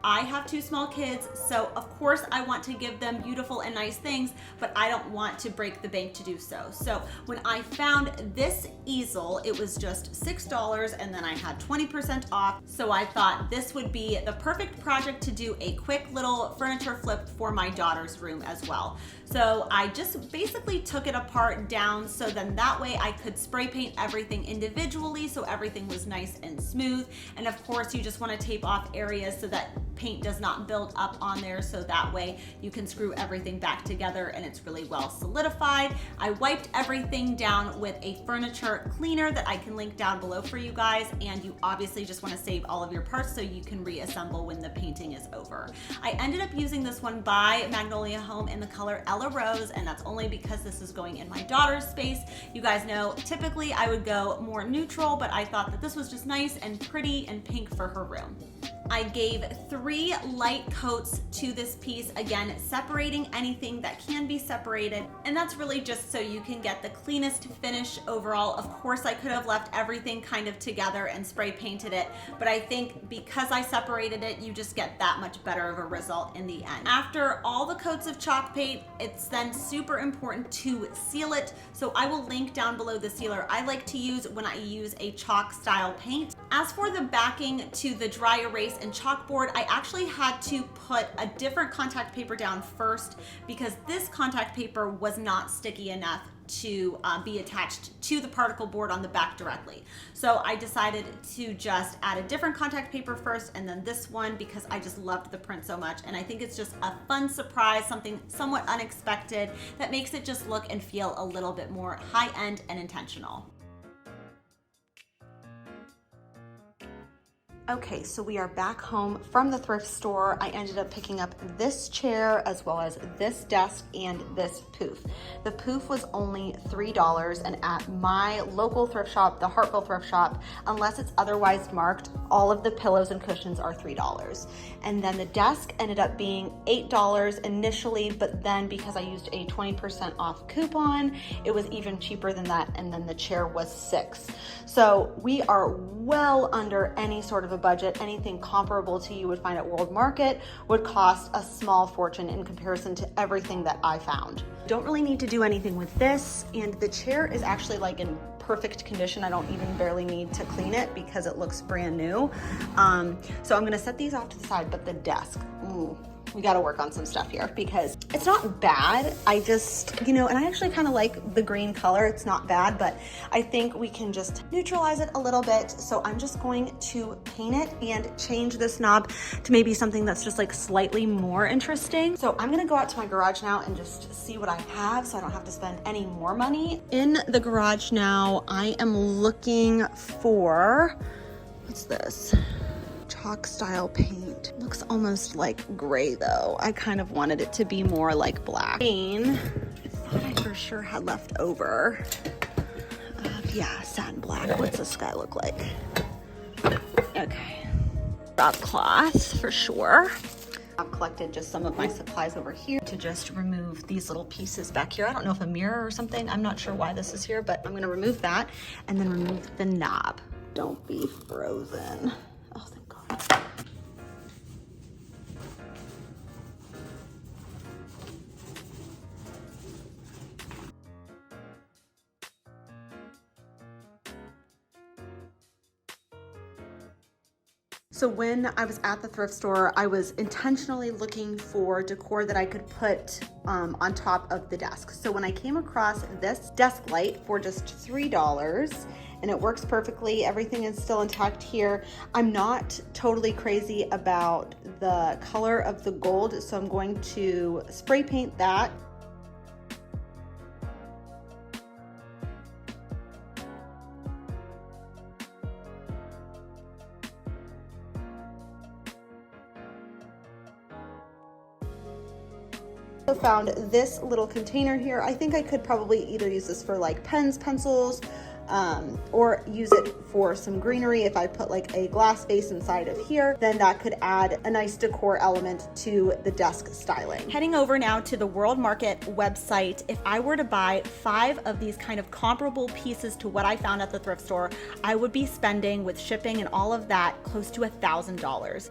I have two small kids, so of course I want to give them beautiful and nice things, but I don't want to break the bank to do so. So when I found this easel, it was just $6 and then I had 20% off. So I thought this would be the perfect project to do a quick little furniture flip for my daughter's room as well. So I just basically took it apart down so then that way I could spray paint everything individually so everything was nice and smooth. And of course you just want to tape off areas so that paint does not build up on there, so that way you can screw everything back together and it's really well solidified. I wiped everything down with a furniture cleaner that I can link down below for you guys, and you obviously just want to save all of your parts so you can reassemble when the painting is over. I ended up using this one by Magnolia Home in the color Ella Rose, and that's only because this is going in my daughter's space. You guys know typically I would go more neutral, but I thought that this was just nice and pretty and pink for her room. I gave 3 light coats to this piece, again, separating anything that can be separated. And that's really just so you can get the cleanest finish overall. Of course, I could have left everything kind of together and spray painted it, but I think because I separated it, you just get that much better of a result in the end. After all the coats of chalk paint, it's then super important to seal it. So I will link down below the sealer I like to use when I use a chalk style paint. As for the backing to the dry erase and chalkboard, I actually had to put a different contact paper down first because this contact paper was not sticky enough to be attached to the particle board on the back directly. So I decided to just add a different contact paper first and then this one because I just loved the print so much, and I think it's just a fun surprise, something somewhat unexpected that makes it just look and feel a little bit more high-end and intentional. Okay, so we are back home from the thrift store. I ended up picking up this chair as well as this desk and this poof. The poof was only $3, and at my local thrift shop, the Hartville thrift shop, unless it's otherwise marked, all of the pillows and cushions are $3. And then the desk ended up being $8 initially, but then because I used a 20% off coupon, it was even cheaper than that, and then the chair was $6. So we are well under any sort of a budget. Anything comparable to you would find at World Market would cost a small fortune in comparison to everything that I found. Don't really need to do anything with this, and the chair is actually like in perfect condition. I don't even barely need to clean it because it looks brand new. So I'm gonna set these off to the side, but the desk, we got to work on some stuff here because it's not bad. I just, and I actually kind of like the green color. It's not bad, but I think we can just neutralize it a little bit. So I'm just going to paint it and change this knob to maybe something that's just like slightly more interesting. So I'm going to go out to my garage now and just see what I have so I don't have to spend any more money. In the garage now, I am looking for, what's this? Chalk style paint. Looks almost like gray though. I kind of wanted it to be more like black. I thought I for sure had left over. Yeah, satin black. What's this guy look like? Okay. Drop cloth for sure. I've collected just some of my supplies over here to just remove these little pieces back here. I don't know if a mirror or something. I'm not sure why this is here, but I'm gonna remove that and then remove the knob. Don't be frozen. Oh, thank God. So when I was at the thrift store, I was intentionally looking for decor that I could put on top of the desk. So when I came across this desk light for just $3, and it works perfectly, everything is still intact here. I'm not totally crazy about the color of the gold, so I'm going to spray paint that. Found this little container here. I think I could probably either use this for like pens, pencils, or use it for some greenery. If I put like a glass vase inside of here, then that could add a nice decor element to the desk styling. Heading over now to the World Market website, if I were to buy 5 of these kind of comparable pieces to what I found at the thrift store, I would be spending with shipping and all of that close to $1,000.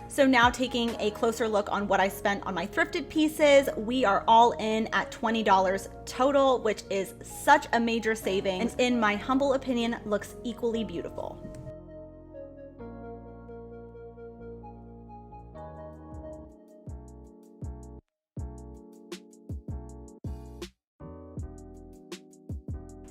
So now taking a closer look on what I spent on my thrifted pieces, we are all in at $20 total, which is such a major savings, and in my humble opinion, looks equally beautiful.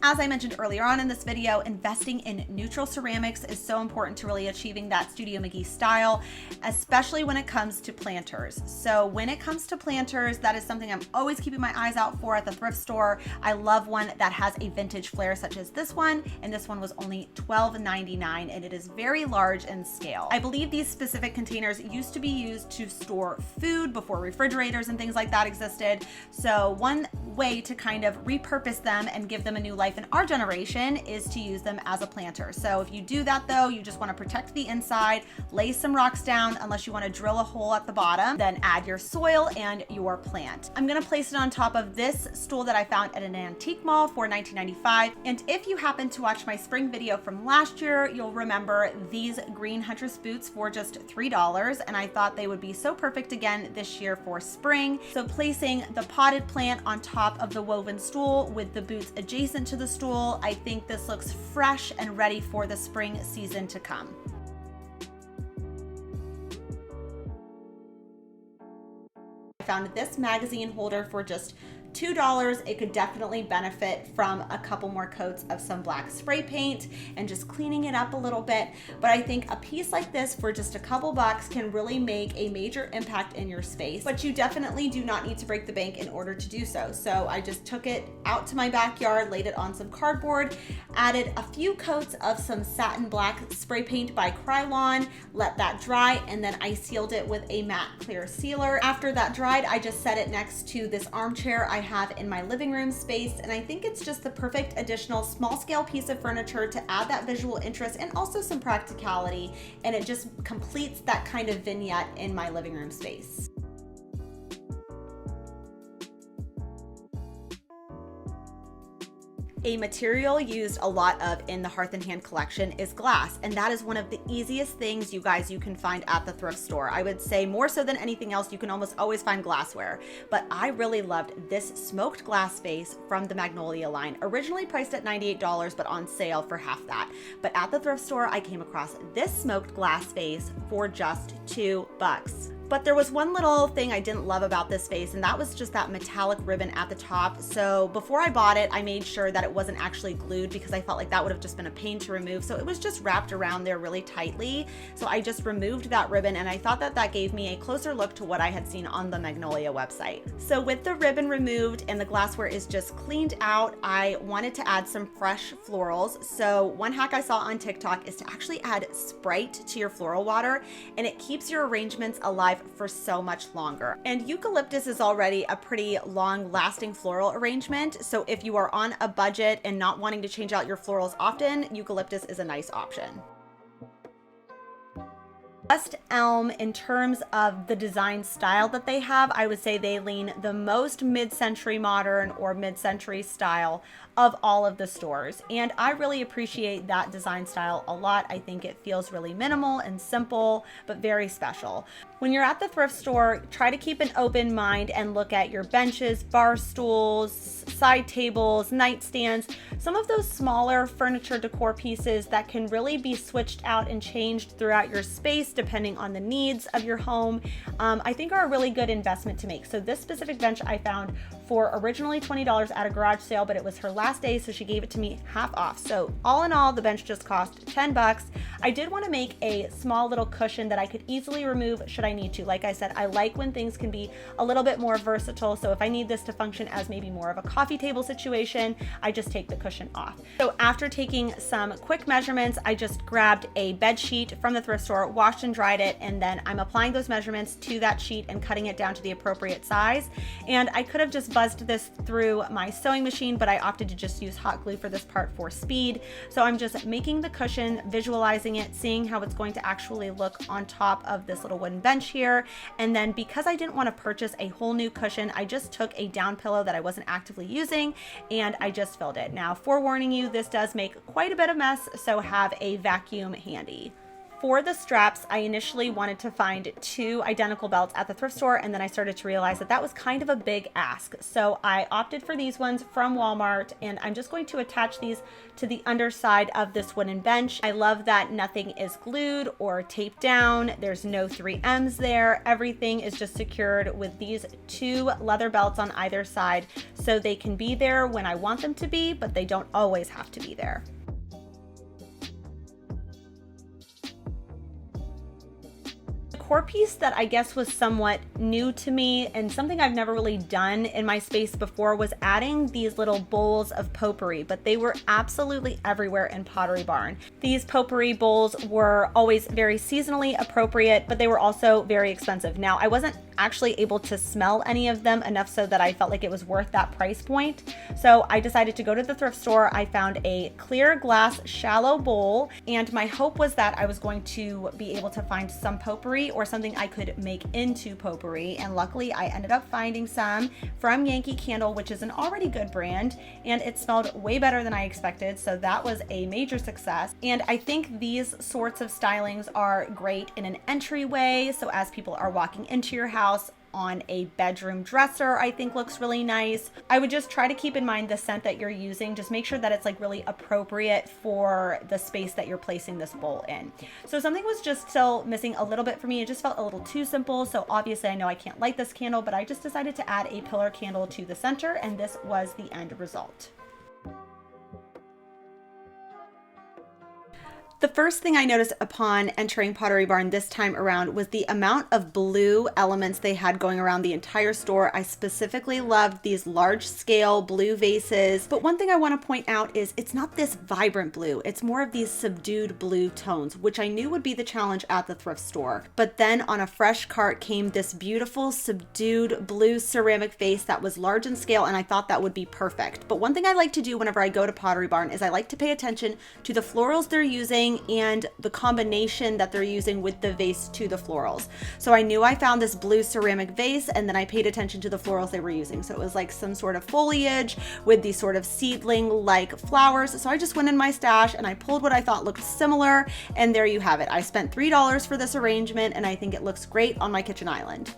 As I mentioned earlier on in this video, investing in neutral ceramics is so important to really achieving that Studio McGee style, especially when it comes to planters. So when it comes to planters, that is something I'm always keeping my eyes out for at the thrift store. I love one that has a vintage flair such as this one, and this one was only $12.99, and it is very large in scale. I believe these specific containers used to be used to store food before refrigerators and things like that existed. So one way to kind of repurpose them and give them a new life in our generation is to use them as a planter. So if you do that though, you just want to protect the inside, lay some rocks down unless you want to drill a hole at the bottom, then add your soil and your plant. I'm going to place it on top of this stool that I found at an antique mall for $19.95. And if you happen to watch my spring video from last year, you'll remember these green huntress boots for just $3, and I thought they would be so perfect again this year for spring. So placing the potted plant on top of the woven stool with the boots adjacent to the stool, I think this looks fresh and ready for the spring season to come. I found this magazine holder for just $2. It could definitely benefit from a couple more coats of some black spray paint and just cleaning it up a little bit. But I think a piece like this for just a couple bucks can really make a major impact in your space. But you definitely do not need to break the bank in order to do so. So I just took it out to my backyard, laid it on some cardboard, added a few coats of some satin black spray paint by Krylon, let that dry, and then I sealed it with a matte clear sealer. After that dried, I just set it next to this armchair I have in my living room space, and I think it's just the perfect additional small scale piece of furniture to add that visual interest and also some practicality, and it just completes that kind of vignette in my living room space. A material used a lot of in the Hearth Hand collection is glass, and that is one of the easiest things you can find at the thrift store. I would say more so than anything else, you can almost always find glassware, but I really loved this smoked glass vase from the Magnolia line, originally priced at $98 but on sale for half that. But at the thrift store, I came across this smoked glass vase for just $2. But there was one little thing I didn't love about this vase, and that was just that metallic ribbon at the top. So before I bought it, I made sure that it wasn't actually glued because I felt like that would have just been a pain to remove. So it was just wrapped around there really tightly. So I just removed that ribbon, and I thought that that gave me a closer look to what I had seen on the Magnolia website. So with the ribbon removed and the glassware is just cleaned out, I wanted to add some fresh florals. So one hack I saw on TikTok is to actually add Sprite to your floral water, and it keeps your arrangements alive for so much longer. And eucalyptus is already a pretty long lasting floral arrangement. So if you are on a budget and not wanting to change out your florals often, eucalyptus is a nice option. West Elm, in terms of the design style that they have, I would say they lean the most mid-century modern or mid-century style of all of the stores. And I really appreciate that design style a lot. I think it feels really minimal and simple, but very special. When you're at the thrift store, try to keep an open mind and look at your benches, bar stools, side tables, nightstands, some of those smaller furniture decor pieces that can really be switched out and changed throughout your space depending on the needs of your home, I think are a really good investment to make. So this specific bench I found for originally $20 at a garage sale, but it was her last day, so she gave it to me half off. So all in all, the bench just cost $10. I did want to make a small little cushion that I could easily remove should I need to. Like I said, I like when things can be a little bit more versatile. So if I need this to function as maybe more of a coffee table situation, I just take the cushion off. So after taking some quick measurements, I just grabbed a bed sheet from the thrift store, washed and dried it, and then I'm applying those measurements to that sheet and cutting it down to the appropriate size. And I could have just buzzed this through my sewing machine, but I opted to just use hot glue for this part for speed. So I'm just making the cushion, visualizing it, seeing how it's going to actually look on top of this little wooden bench here. And then because I didn't want to purchase a whole new cushion, I just took a down pillow that I wasn't actively using and I just filled it. Now, forewarning you, this does make quite a bit of mess, so have a vacuum handy. For the straps, I initially wanted to find 2 identical belts at the thrift store, and then I started to realize that that was kind of a big ask. So I opted for these ones from Walmart, and I'm just going to attach these to the underside of this wooden bench. I love that nothing is glued or taped down. There's no 3Ms there. Everything is just secured with these 2 leather belts on either side, so they can be there when I want them to be, but they don't always have to be there. Core piece that I guess was somewhat new to me and something I've never really done in my space before was adding these little bowls of potpourri, but they were absolutely everywhere in Pottery Barn. These potpourri bowls were always very seasonally appropriate, but they were also very expensive. Now, I wasn't actually able to smell any of them enough so that I felt like it was worth that price point. So I decided to go to the thrift store. I found a clear glass shallow bowl, and my hope was that I was going to be able to find some potpourri or something I could make into potpourri. And luckily I ended up finding some from Yankee Candle, which is an already good brand, and it smelled way better than I expected. So that was a major success. And I think these sorts of stylings are great in an entryway. So as people are walking into your house, on a bedroom dresser, I think looks really nice. I would just try to keep in mind the scent that you're using. Just make sure that it's like really appropriate for the space that you're placing this bowl in. So something was just still missing a little bit for me. It just felt a little too simple. So obviously I know I can't light this candle, but I just decided to add a pillar candle to the center, and this was the end result. The first thing I noticed upon entering Pottery Barn this time around was the amount of blue elements they had going around the entire store. I specifically loved these large scale blue vases, but one thing I want to point out is it's not this vibrant blue. It's more of these subdued blue tones, which I knew would be the challenge at the thrift store. But then on a fresh cart came this beautiful subdued blue ceramic vase that was large in scale, and I thought that would be perfect. But one thing I like to do whenever I go to Pottery Barn is I like to pay attention to the florals they're using and the combination that they're using with the vase to the florals. So I knew I found this blue ceramic vase, and then I paid attention to the florals they were using. So it was like some sort of foliage with these sort of seedling like flowers. So I just went in my stash and I pulled what I thought looked similar, and there you have it. I spent $3 for this arrangement, and I think it looks great on my kitchen island.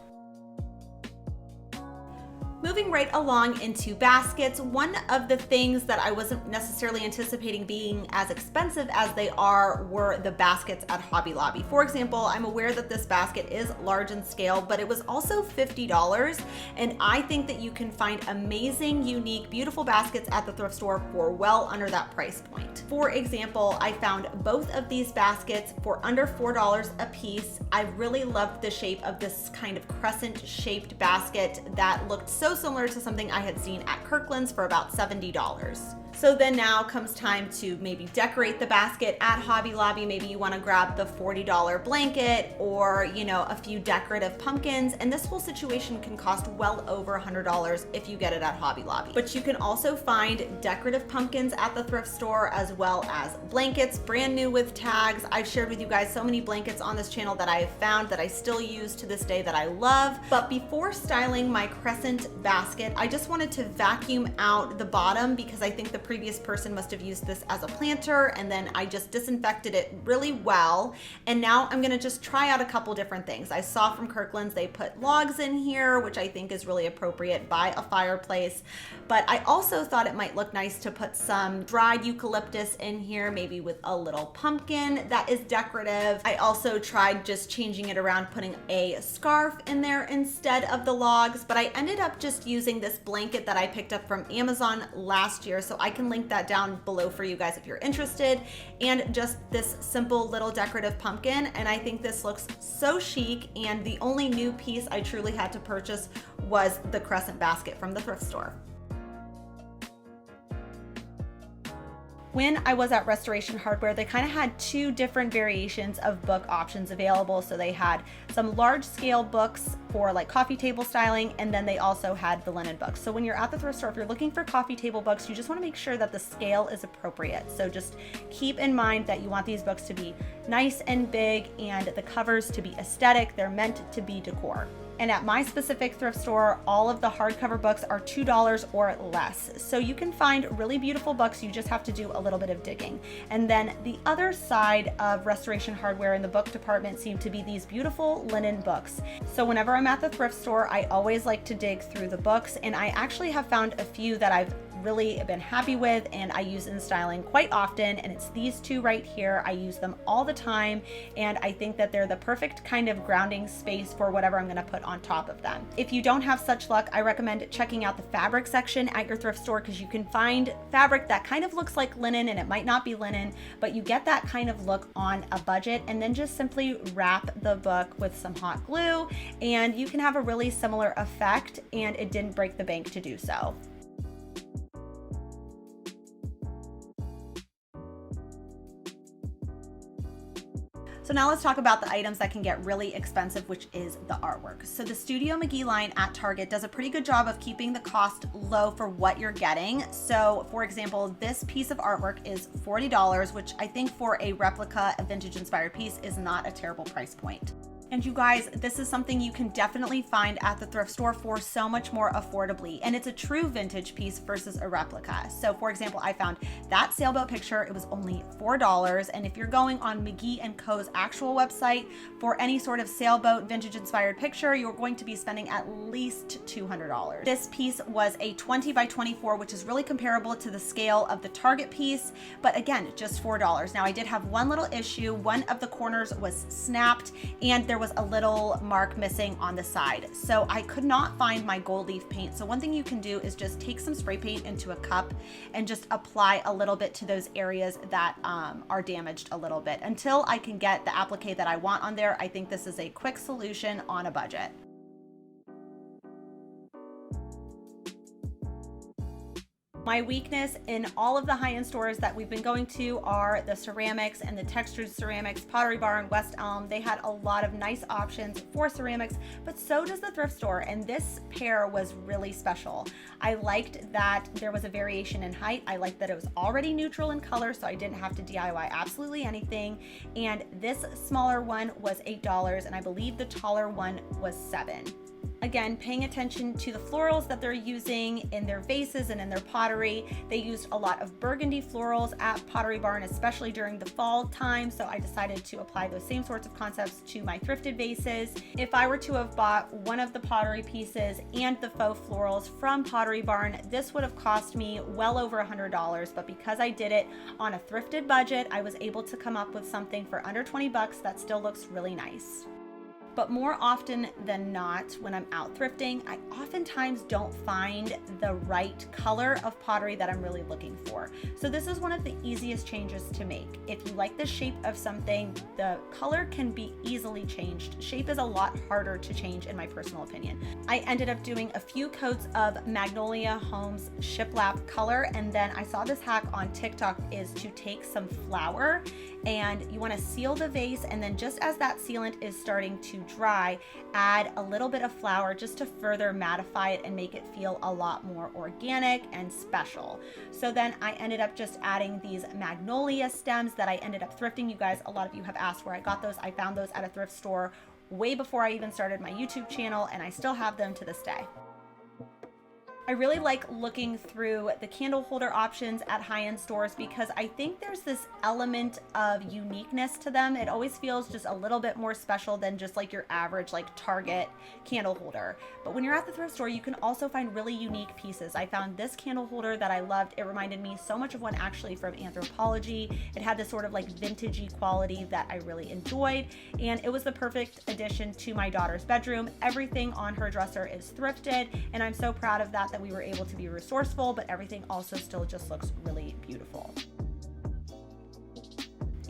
Moving right along into baskets, one of the things that I wasn't necessarily anticipating being as expensive as they are were the baskets at Hobby Lobby. For example, I'm aware that this basket is large in scale, but it was also $50, and I think that you can find amazing, unique, beautiful baskets at the thrift store for well under that price point. For example, I found both of these baskets for under $4 a piece. I really loved the shape of this kind of crescent-shaped basket that looked so similar to something I had seen at Kirkland's for about $70. So then now comes time to maybe decorate the basket at Hobby Lobby. Maybe you want to grab the $40 blanket or, you know, a few decorative pumpkins, and this whole situation can cost well over $100 if you get it at Hobby Lobby. But you can also find decorative pumpkins at the thrift store, as well as blankets brand new with tags. I've shared with you guys so many blankets on this channel that I have found that I still use to this day that I love. But before styling my crescent basket, I just wanted to vacuum out the bottom because I think the previous person must have used this as a planter, and then I just disinfected it really well. And now I'm gonna just try out a couple different things. I saw from Kirkland's they put logs in here, which I think is really appropriate by a fireplace. But I also thought it might look nice to put some dried eucalyptus in here, maybe with a little pumpkin that is decorative. I also tried just changing it around, putting a scarf in there instead of the logs, but I ended up just using this blanket that I picked up from Amazon last year, so I can link that down below for you guys if you're interested, and just this simple little decorative pumpkin. And I think this looks so chic, and the only new piece I truly had to purchase was the crescent basket from the thrift store. When I was at Restoration Hardware, they kind of had two different variations of book options available. So they had some large scale books for like coffee table styling, and then they also had the linen books. So when you're at the thrift store, if you're looking for coffee table books, you just want to make sure that the scale is appropriate. So just keep in mind that you want these books to be nice and big and the covers to be aesthetic. They're meant to be decor. And at my specific thrift store, all of the hardcover books are $2 or less. So you can find really beautiful books, you just have to do a little bit of digging. And then the other side of restoration hardware in the book department seem to be these beautiful linen books. So whenever I'm at the thrift store, I always like to dig through the books, and I actually have found a few that I've really been happy with and I use in styling quite often, and it's these two right here. I use them all the time, and I think that they're the perfect kind of grounding space for whatever I'm going to put on top of them. If you don't have such luck, I recommend checking out the fabric section at your thrift store, because you can find fabric that kind of looks like linen, and it might not be linen, but you get that kind of look on a budget. And then just simply wrap the book with some hot glue and you can have a really similar effect, and it didn't break the bank to do so. So now let's talk about the items that can get really expensive, which is the artwork. So the Studio McGee line at Target does a pretty good job of keeping the cost low for what you're getting. So for example, this piece of artwork is $40, which I think for a replica, a vintage inspired piece is not a terrible price point. And you guys, this is something you can definitely find at the thrift store for so much more affordably. And it's a true vintage piece versus a replica. So for example, I found that sailboat picture, it was only $4. And if you're going on McGee Co's actual website for any sort of sailboat vintage inspired picture, you're going to be spending at least $200. This piece was a 20 by 24, which is really comparable to the scale of the Target piece, but again, just $4. Now I did have one little issue. One of the corners was snapped and there was a little mark missing on the side. So I could not find my gold leaf paint. So one thing you can do is just take some spray paint into a cup and just apply a little bit to those areas that are damaged a little bit until I can get the applique that I want on there. I think this is a quick solution on a budget. My weakness in all of the high-end stores that we've been going to are the ceramics and the textured ceramics. Pottery Barn, West Elm, they had a lot of nice options for ceramics, but so does the thrift store, and this pair was really special. I liked that there was a variation in height. I liked that it was already neutral in color, so I didn't have to DIY absolutely anything. And this smaller one was $8, and I believe the taller one was $7. Again, paying attention to the florals that they're using in their vases and in their pottery. They used a lot of burgundy florals at Pottery Barn, especially during the fall time, so I decided to apply those same sorts of concepts to my thrifted vases. If I were to have bought one of the pottery pieces and the faux florals from Pottery Barn, this would have cost me well over $100, but because I did it on a thrifted budget, I was able to come up with something for under 20 bucks that still looks really nice. But more often than not, when I'm out thrifting, I oftentimes don't find the right color of pottery that I'm really looking for. So this is one of the easiest changes to make. If you like the shape of something, the color can be easily changed. Shape is a lot harder to change in my personal opinion. I ended up doing a few coats of Magnolia Home's shiplap color, and then I saw this hack on TikTok is to take some flour and you want to seal the vase, and then just as that sealant is starting to dry, add a little bit of flour just to further mattify it and make it feel a lot more organic and special. So then I ended up just adding these Magnolia stems that I ended up thrifting. You guys, a lot of you have asked where I got those. I found those at a thrift store way before I even started my YouTube channel, and I still have them to this day. I really like looking through the candle holder options at high-end stores because I think there's this element of uniqueness to them. It always feels just a little bit more special than just like your average like Target candle holder. But when you're at the thrift store, you can also find really unique pieces. I found this candle holder that I loved. It reminded me so much of one actually from Anthropologie. It had this sort of like vintagey quality that I really enjoyed, and it was the perfect addition to my daughter's bedroom. Everything on her dresser is thrifted, and I'm so proud of that we were able to be resourceful, but everything also still just looks really beautiful.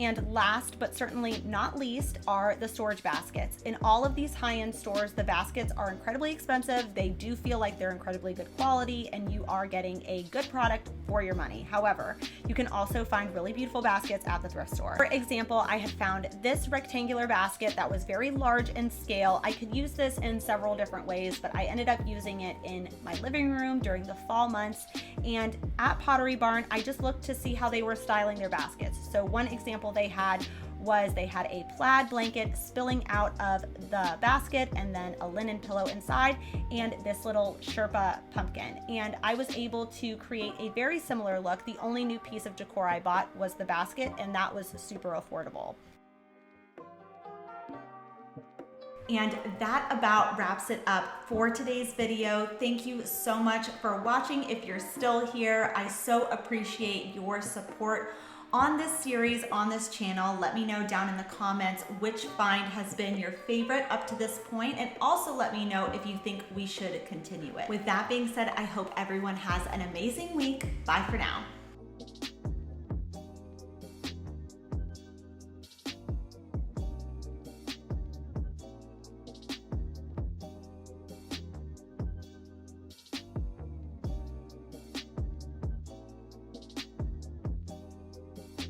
And last but certainly not least are the storage baskets. In all of these high-end stores, the baskets are incredibly expensive. They do feel like they're incredibly good quality and you are getting a good product for your money. However, you can also find really beautiful baskets at the thrift store. For example, I had found this rectangular basket that was very large in scale. I could use this in several different ways, but I ended up using it in my living room during the fall months. And at Pottery Barn, I just looked to see how they were styling their baskets. So one example they had was they had a plaid blanket spilling out of the basket and then a linen pillow inside and this little Sherpa pumpkin. And I was able to create a very similar look. The only new piece of decor I bought was the basket, and that was super affordable. And that about wraps it up for today's video. Thank you so much for watching. If you're still here, I so appreciate your support on this series, on this channel. Let me know down in the comments which find has been your favorite up to this point, and also let me know if you think we should continue it. With that being said, I hope everyone has an amazing week. Bye for now.